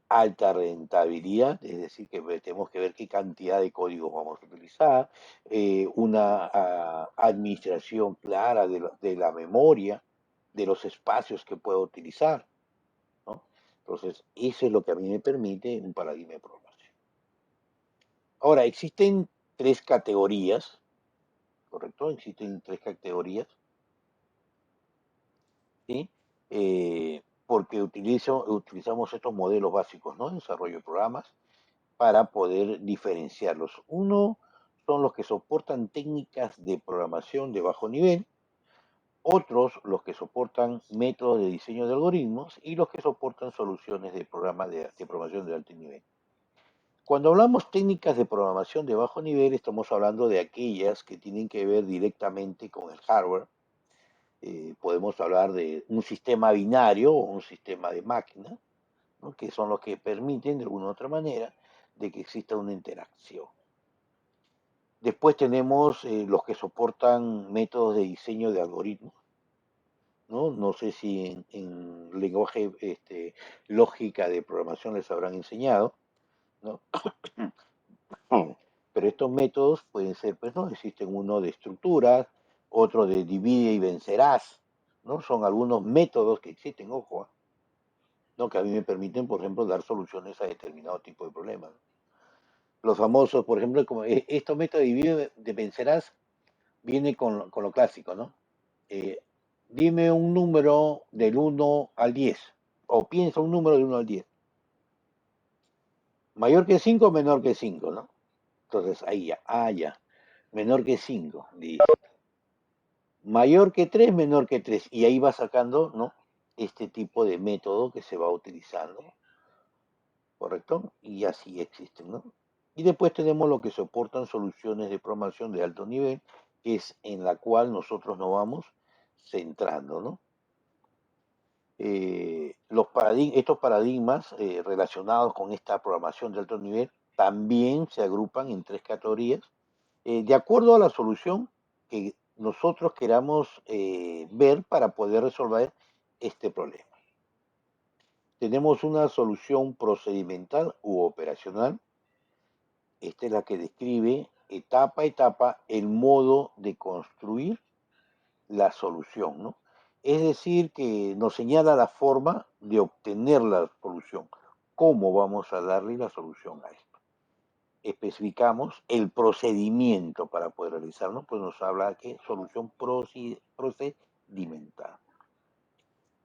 Speaker 1: alta rentabilidad, es decir, que tenemos que ver qué cantidad de códigos vamos a utilizar, una administración clara de la memoria, de los espacios que puedo utilizar, ¿no? Entonces, eso es lo que a mí me permite un paradigma de programación. Ahora, existen tres categorías, ¿correcto? Existen tres categorías, ¿sí? Porque utilizamos estos modelos básicos, ¿no? Desarrollo de programas para poder diferenciarlos. Uno son los que soportan técnicas de programación de bajo nivel, otros los que soportan métodos de diseño de algoritmos y los que soportan soluciones de programas de programación de alto nivel. Cuando hablamos técnicas de programación de bajo nivel, estamos hablando de aquellas que tienen que ver directamente con el hardware. Podemos hablar de un sistema binario o un sistema de máquina, ¿no? Que son los que permiten de alguna u otra manera de que exista una interacción. Después tenemos los que soportan métodos de diseño de algoritmos, ¿no? No sé si en lenguaje lógica de programación les habrán enseñado, ¿no? Pero estos métodos pueden ser, pues, ¿no? Existen uno de estructuras, otro de divide y vencerás, ¿no? Son algunos métodos que existen, ojo, ¿no? Que a mí me permiten, por ejemplo, dar soluciones a determinado tipo de problemas. Los famosos, por ejemplo, como estos métodos de divide y vencerás, viene con lo clásico, ¿no? Eh, dime un número del 1 al 10, o piensa un número del 1 al 10. Mayor que 5 o menor que 5, ¿no? Entonces, ahí ya, ya. Menor que 5, listo. Mayor que 3, menor que 3. Y ahí va sacando, ¿no? Este tipo de método que se va utilizando, ¿correcto? Y así existen, ¿no? Y después tenemos lo que soportan soluciones de programación de alto nivel, que es en la cual nosotros nos vamos centrando, ¿no? Estos paradigmas relacionados con esta programación de alto nivel también se agrupan en tres categorías, de acuerdo a la solución que nosotros queramos ver para poder resolver este problema. Tenemos una solución procedimental u operacional. Esta es la que describe etapa a etapa el modo de construir la solución, ¿no? Es decir, que nos señala la forma de obtener la solución. ¿Cómo vamos a darle la solución a esto? Especificamos el procedimiento para poder realizarlo, pues nos habla que solución procedimental.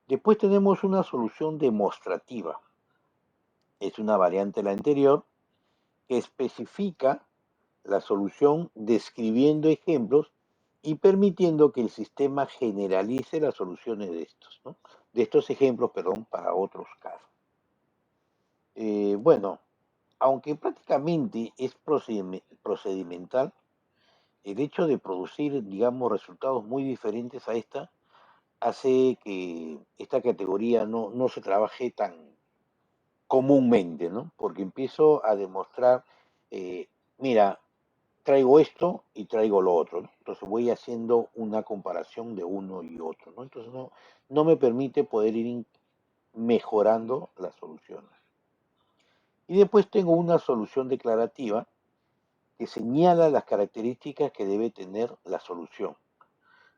Speaker 1: Después tenemos una solución demostrativa. Es una variante de la anterior que especifica la solución describiendo ejemplos y permitiendo que el sistema generalice las soluciones de estos ejemplos, perdón, para otros casos. Bueno, aunque prácticamente es procedimental, el hecho de producir, digamos, resultados muy diferentes a esta, hace que esta categoría no se trabaje tan comúnmente, ¿no? Porque empiezo a demostrar, mira, traigo esto y traigo lo otro, ¿no? Entonces voy haciendo una comparación de uno y otro, ¿no? Entonces no me permite poder ir mejorando las soluciones. Y después tengo una solución declarativa que señala las características que debe tener la solución,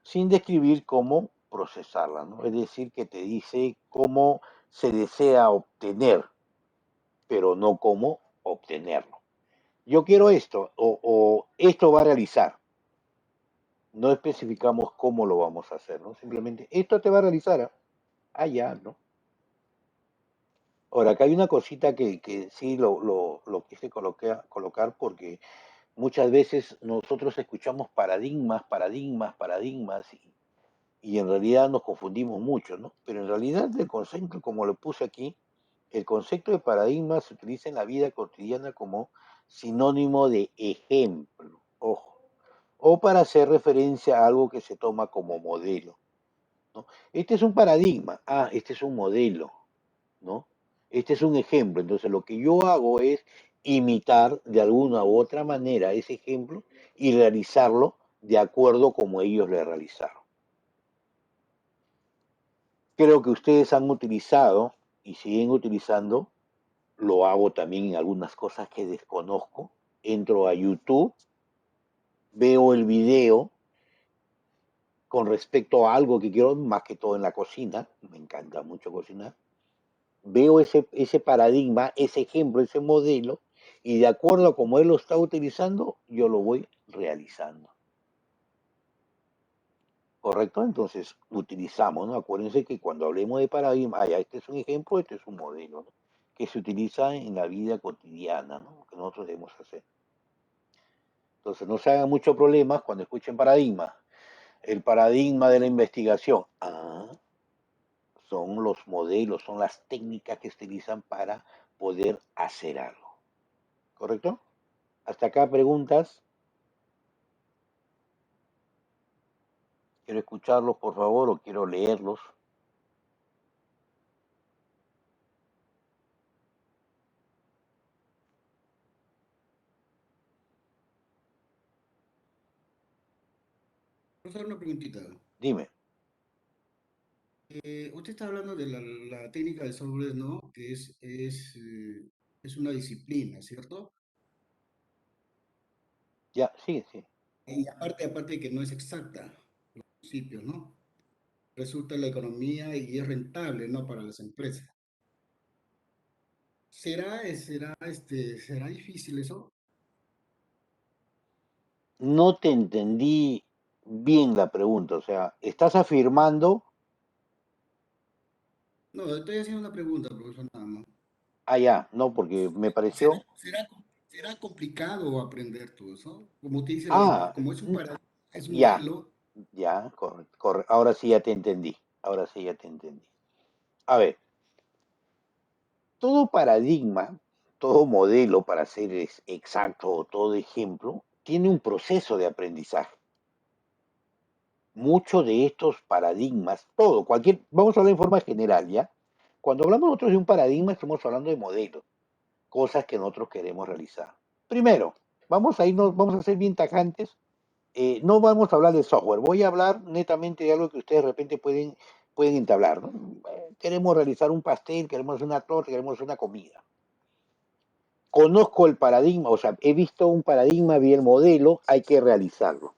Speaker 1: sin describir cómo procesarla, ¿no? Es decir, que te dice cómo se desea obtener, pero no cómo obtenerlo. Yo quiero esto, o esto va a realizar. No especificamos cómo lo vamos a hacer, ¿no? Simplemente, esto te va a realizar. Ya, ¿no? Ahora, acá hay una cosita que sí lo quise colocar porque muchas veces nosotros escuchamos paradigmas, paradigmas, paradigmas y en realidad nos confundimos mucho, ¿no? Pero en realidad el concepto, como lo puse aquí, el concepto de paradigma se utiliza en la vida cotidiana como sinónimo de ejemplo, ojo, o para hacer referencia a algo que se toma como modelo, ¿no? Este es un paradigma, este es un modelo, ¿no? Este es un ejemplo, entonces lo que yo hago es imitar de alguna u otra manera ese ejemplo y realizarlo de acuerdo como ellos lo realizaron. Creo que ustedes han utilizado y siguen utilizando, lo hago también en algunas cosas que desconozco, entro a YouTube, veo el video con respecto a algo que quiero, más que todo en la cocina, me encanta mucho cocinar, veo ese paradigma, ese ejemplo, ese modelo, y de acuerdo a cómo él lo está utilizando, yo lo voy realizando. ¿Correcto? Entonces utilizamos, ¿no? Acuérdense que cuando hablemos de paradigma, este es un ejemplo, este es un modelo, ¿no? Que se utiliza en la vida cotidiana, ¿no? Que nosotros debemos hacer. Entonces no se hagan muchos problemas cuando escuchen paradigma. El paradigma de la investigación. Son los modelos, son las técnicas que se utilizan para poder hacer algo. ¿Correcto? Hasta acá preguntas. Quiero escucharlos, por favor, o quiero leerlos.
Speaker 2: Vamos a hacer una preguntita.
Speaker 1: Dime.
Speaker 2: Usted está hablando de la técnica de software, ¿no? Que es una disciplina, ¿cierto?
Speaker 1: Ya, sí, sí.
Speaker 2: Y aparte de que no es exacta, los principios, ¿no? Resulta la economía y es rentable, ¿no? Para las empresas. ¿Será difícil eso?
Speaker 1: No te entendí bien la pregunta. O sea, ¿estás afirmando?
Speaker 2: No, estoy haciendo una pregunta, profesor, nada más.
Speaker 1: Ya, no, porque me
Speaker 2: ¿Será,
Speaker 1: pareció.
Speaker 2: será, será complicado aprender todo eso? Como te dice,
Speaker 1: Ah,
Speaker 2: como es un paradigma, es un
Speaker 1: ya,
Speaker 2: modelo.
Speaker 1: ya, correcto, correcto. Ahora sí ya te entendí. Ahora sí ya te entendí. A ver, todo paradigma, todo modelo, para ser exacto, o todo ejemplo, tiene un proceso de aprendizaje. Muchos de estos paradigmas, vamos a hablar en forma general, ¿ya? Cuando hablamos nosotros de un paradigma, estamos hablando de modelos, cosas que nosotros queremos realizar. Primero, vamos a ser bien tajantes, no vamos a hablar de software, voy a hablar netamente de algo que ustedes de repente pueden entablar, ¿no? Queremos realizar un pastel, queremos hacer una torta, queremos hacer una comida. Conozco el paradigma, o sea, he visto un paradigma, vi el modelo, hay que realizarlo.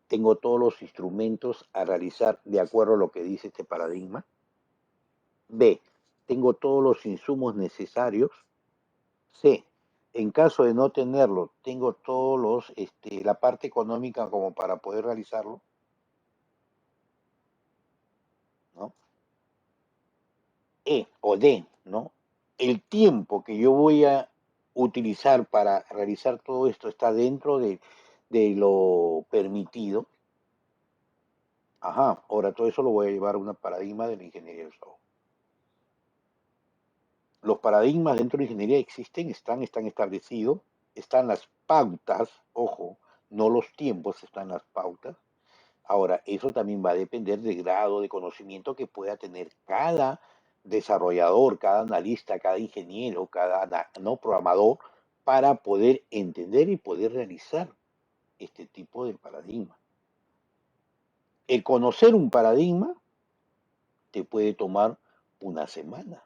Speaker 1: Tengo todos los instrumentos a realizar de acuerdo a lo que dice este paradigma. B, tengo todos los insumos necesarios. C, en caso de no tenerlo, tengo la parte económica como para poder realizarlo, ¿no? E o D, ¿no? El tiempo que yo voy a utilizar para realizar todo esto está dentro de lo permitido. Ahora todo eso lo voy a llevar a un paradigma de la ingeniería del software. Los paradigmas dentro de la ingeniería existen, están establecidos, están las pautas, ojo, no los tiempos, están las pautas. Ahora, eso también va a depender del grado de conocimiento que pueda tener cada desarrollador, cada analista, cada ingeniero, cada no programador, para poder entender y poder realizar este tipo de paradigma. El conocer un paradigma te puede tomar una semana,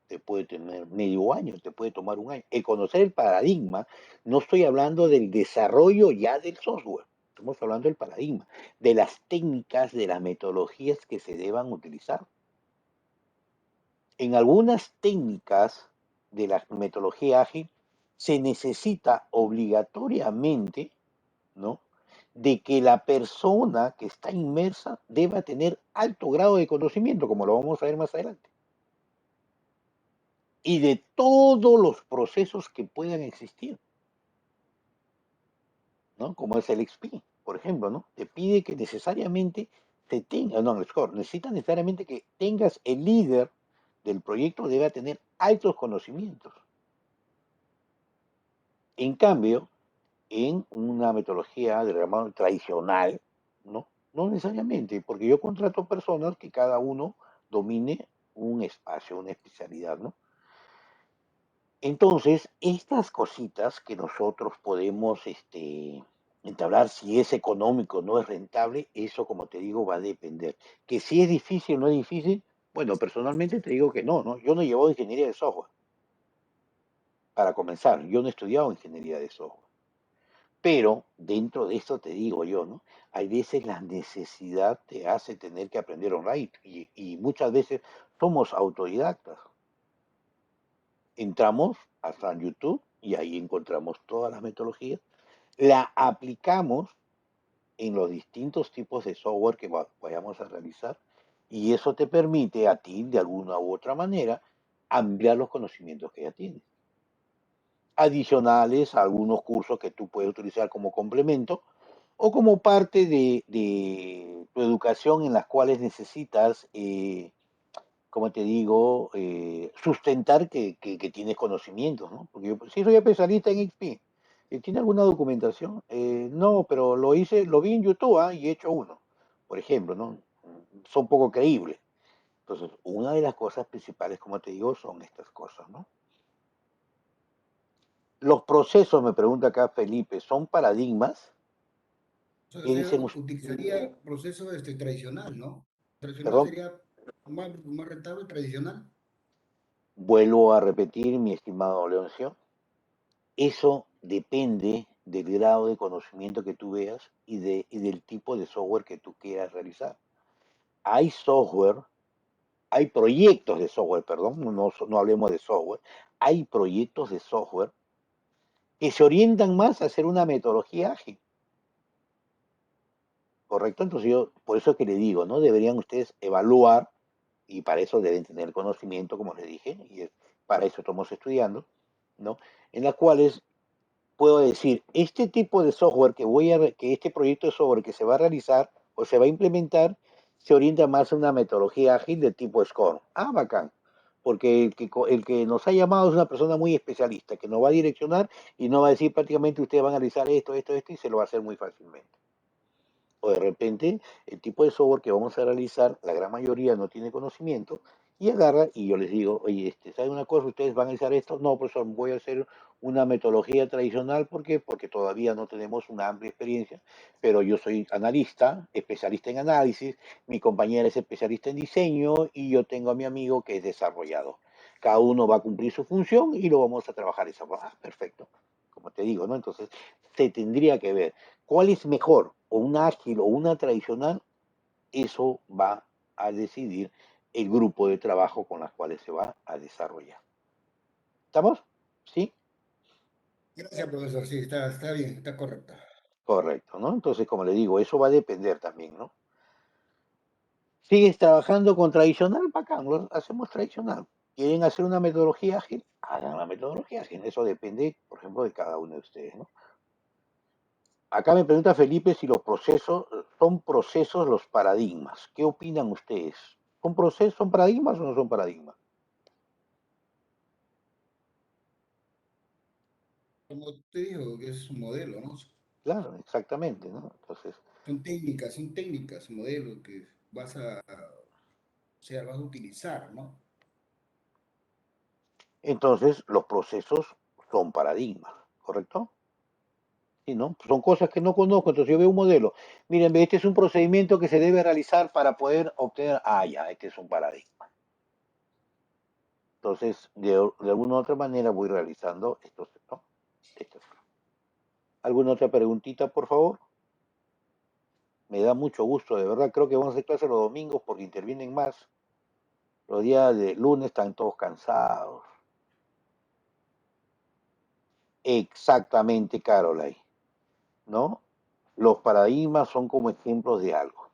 Speaker 1: te puede tener medio año, te puede tomar un año. El conocer el paradigma, no estoy hablando del desarrollo ya del software, estamos hablando del paradigma, de las técnicas, de las metodologías que se deban utilizar. En algunas técnicas de la metodología ágil se necesita obligatoriamente, ¿no?, de que la persona que está inmersa deba tener alto grado de conocimiento, como lo vamos a ver más adelante. y de todos los procesos que puedan existir, ¿no? Como es el XP, por ejemplo, ¿no? Te pide que necesariamente te tenga, no, el score, necesita necesariamente que tengas el líder del proyecto debe tener altos conocimientos. En cambio, en una metodología de llamado tradicional, ¿no? No necesariamente, porque yo contrato personas que cada uno domine un espacio, una especialidad, ¿no? Entonces, estas cositas que nosotros podemos entablar, si es económico o no es rentable, eso, como te digo, va a depender. Que si es difícil o no es difícil, bueno, personalmente te digo que no, ¿no? Yo no he llevado ingeniería de software, para comenzar, yo no he estudiado ingeniería de software. Pero dentro de esto te digo yo, ¿no? Hay veces la necesidad te hace tener que aprender online y muchas veces somos autodidactas. Entramos hasta en YouTube y ahí encontramos todas las metodologías, la aplicamos en los distintos tipos de software que vayamos a realizar y eso te permite a ti, de alguna u otra manera, ampliar los conocimientos que ya tienes. Adicionales a algunos cursos que tú puedes utilizar como complemento o como parte de tu educación en las cuales necesitas, como te digo, sustentar que tienes conocimientos, ¿no? Porque yo sí soy especialista en XP. ¿Tiene alguna documentación? No, pero lo hice, lo vi en YouTube, ¿ah? Y he hecho uno, por ejemplo, ¿no? Son poco creíbles. Entonces, una de las cosas principales, como te digo, son estas cosas, ¿no? Los procesos, me pregunta acá Felipe, ¿son paradigmas?
Speaker 2: O sea,
Speaker 1: ¿Qué
Speaker 2: usted
Speaker 1: dicen
Speaker 2: utilizaría proceso tradicional, ¿no? Tradicional
Speaker 1: Perdón,
Speaker 2: sería más rentable, tradicional.
Speaker 1: vuelvo a repetir, mi estimado Leoncio, eso depende del grado de conocimiento que tú veas y del tipo de software que tú quieras realizar. Hay software, hay proyectos de software, perdón, no hablemos de software, hay proyectos de software que se orientan más a hacer una metodología ágil, ¿correcto? Entonces yo, por eso es que le digo, ¿no? Deberían ustedes evaluar, y para eso deben tener conocimiento, como les dije, para eso estamos estudiando, ¿no? En las cuales puedo decir, este tipo de software que este proyecto de software que se va a realizar o se va a implementar, se orienta más a una metodología ágil de tipo Scrum. Ah, bacán. Porque el que nos ha llamado es una persona muy especialista, que nos va a direccionar y nos va a decir prácticamente ustedes van a realizar esto, y se lo va a hacer muy fácilmente. O de repente, el tipo de software que vamos a realizar, la gran mayoría no tiene conocimiento y agarra y yo les digo, oye, ¿saben una cosa? ¿Ustedes van a realizar esto? No, profesor, voy a hacer una metodología tradicional. ¿Por qué? Porque todavía no tenemos una amplia experiencia, pero yo soy analista, especialista en análisis, mi compañera es especialista en diseño y yo tengo a mi amigo que es desarrollador. Cada uno va a cumplir su función y lo vamos a trabajar de esa forma. Ah, perfecto. Como te digo, ¿no? Entonces, se tendría que ver. ¿Cuál es mejor? ¿O una ágil o una tradicional? Eso va a decidir el grupo de trabajo con las cuales se va a desarrollar. ¿Estamos? ¿Sí?
Speaker 2: Gracias, profesor. Sí, está bien, está correcto.
Speaker 1: Correcto, ¿no? Entonces, como le digo, eso va a depender también, ¿no? ¿Sigues trabajando con tradicional? Bacán, lo hacemos tradicional. ¿Quieren hacer una metodología ágil? Hagan la metodología ágil. Eso depende, por ejemplo, de cada uno de ustedes, ¿no? Acá me pregunta Felipe si los procesos son procesos los paradigmas. ¿Qué opinan ustedes? ¿Son procesos, son paradigmas o no son paradigmas?
Speaker 2: Como te dijo, que es un modelo, ¿no?
Speaker 1: Claro, exactamente, ¿no? Entonces,
Speaker 2: Son técnicas, modelos que vas a utilizar, ¿no?
Speaker 1: los procesos son paradigmas, ¿correcto? Sí, ¿no? Son cosas que no conozco, entonces yo veo un modelo. Miren, este es un procedimiento que se debe realizar para poder obtener, ya, este es un paradigma. Entonces, de alguna u otra manera voy realizando estos, ¿no? Estos. ¿Alguna otra preguntita, por favor? Me da mucho gusto, de verdad. Creo que vamos a hacer clase los domingos porque intervienen más. Los días de lunes están todos cansados. Exactamente, Caroline, ¿no? Los paradigmas son como ejemplos de algo.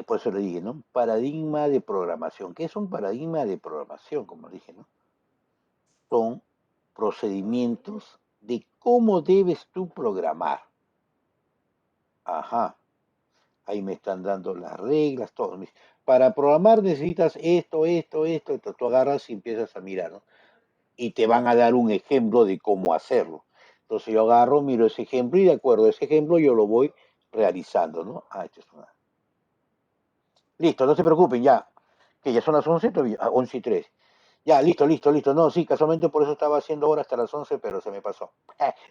Speaker 1: por eso le dije, ¿no? Un paradigma de programación. ¿Qué es un paradigma de programación? Como dije, ¿no? Son procedimientos de cómo debes tú programar. Ajá. Ahí me están dando las reglas, todo. Para programar necesitas esto, esto, esto, esto. Tú agarras y empiezas a mirar, ¿no? Y te van a dar un ejemplo de cómo hacerlo. Entonces yo agarro, miro ese ejemplo y de acuerdo a ese ejemplo yo lo voy realizando, ¿no? Esto es una... Listo, no se preocupen, ya. Que ya son las 11, todavía, 11 y 3. Ya, listo, listo, listo. No, sí, casualmente por eso estaba haciendo hora hasta las 11, pero se me pasó.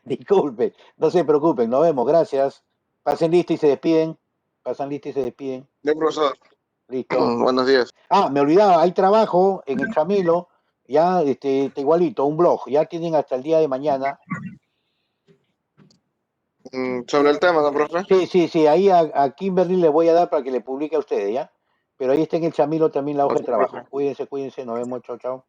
Speaker 1: Disculpen, no se preocupen, nos vemos, gracias. Pasen lista y se despiden. Pasan lista y se despiden.
Speaker 4: Bien, profesor.
Speaker 1: Listo.
Speaker 4: Buenos días.
Speaker 1: Me olvidaba, hay trabajo en el Chamilo, ya, igualito, un blog. Ya tienen hasta el día de mañana.
Speaker 4: Sobre el tema, ¿no, profe?
Speaker 1: Sí, ahí a Kimberly le voy a dar para que le publique a ustedes, ¿ya? Pero ahí está en el Chamilo también la hoja de trabajo. Cuídense, nos vemos, chao, chao.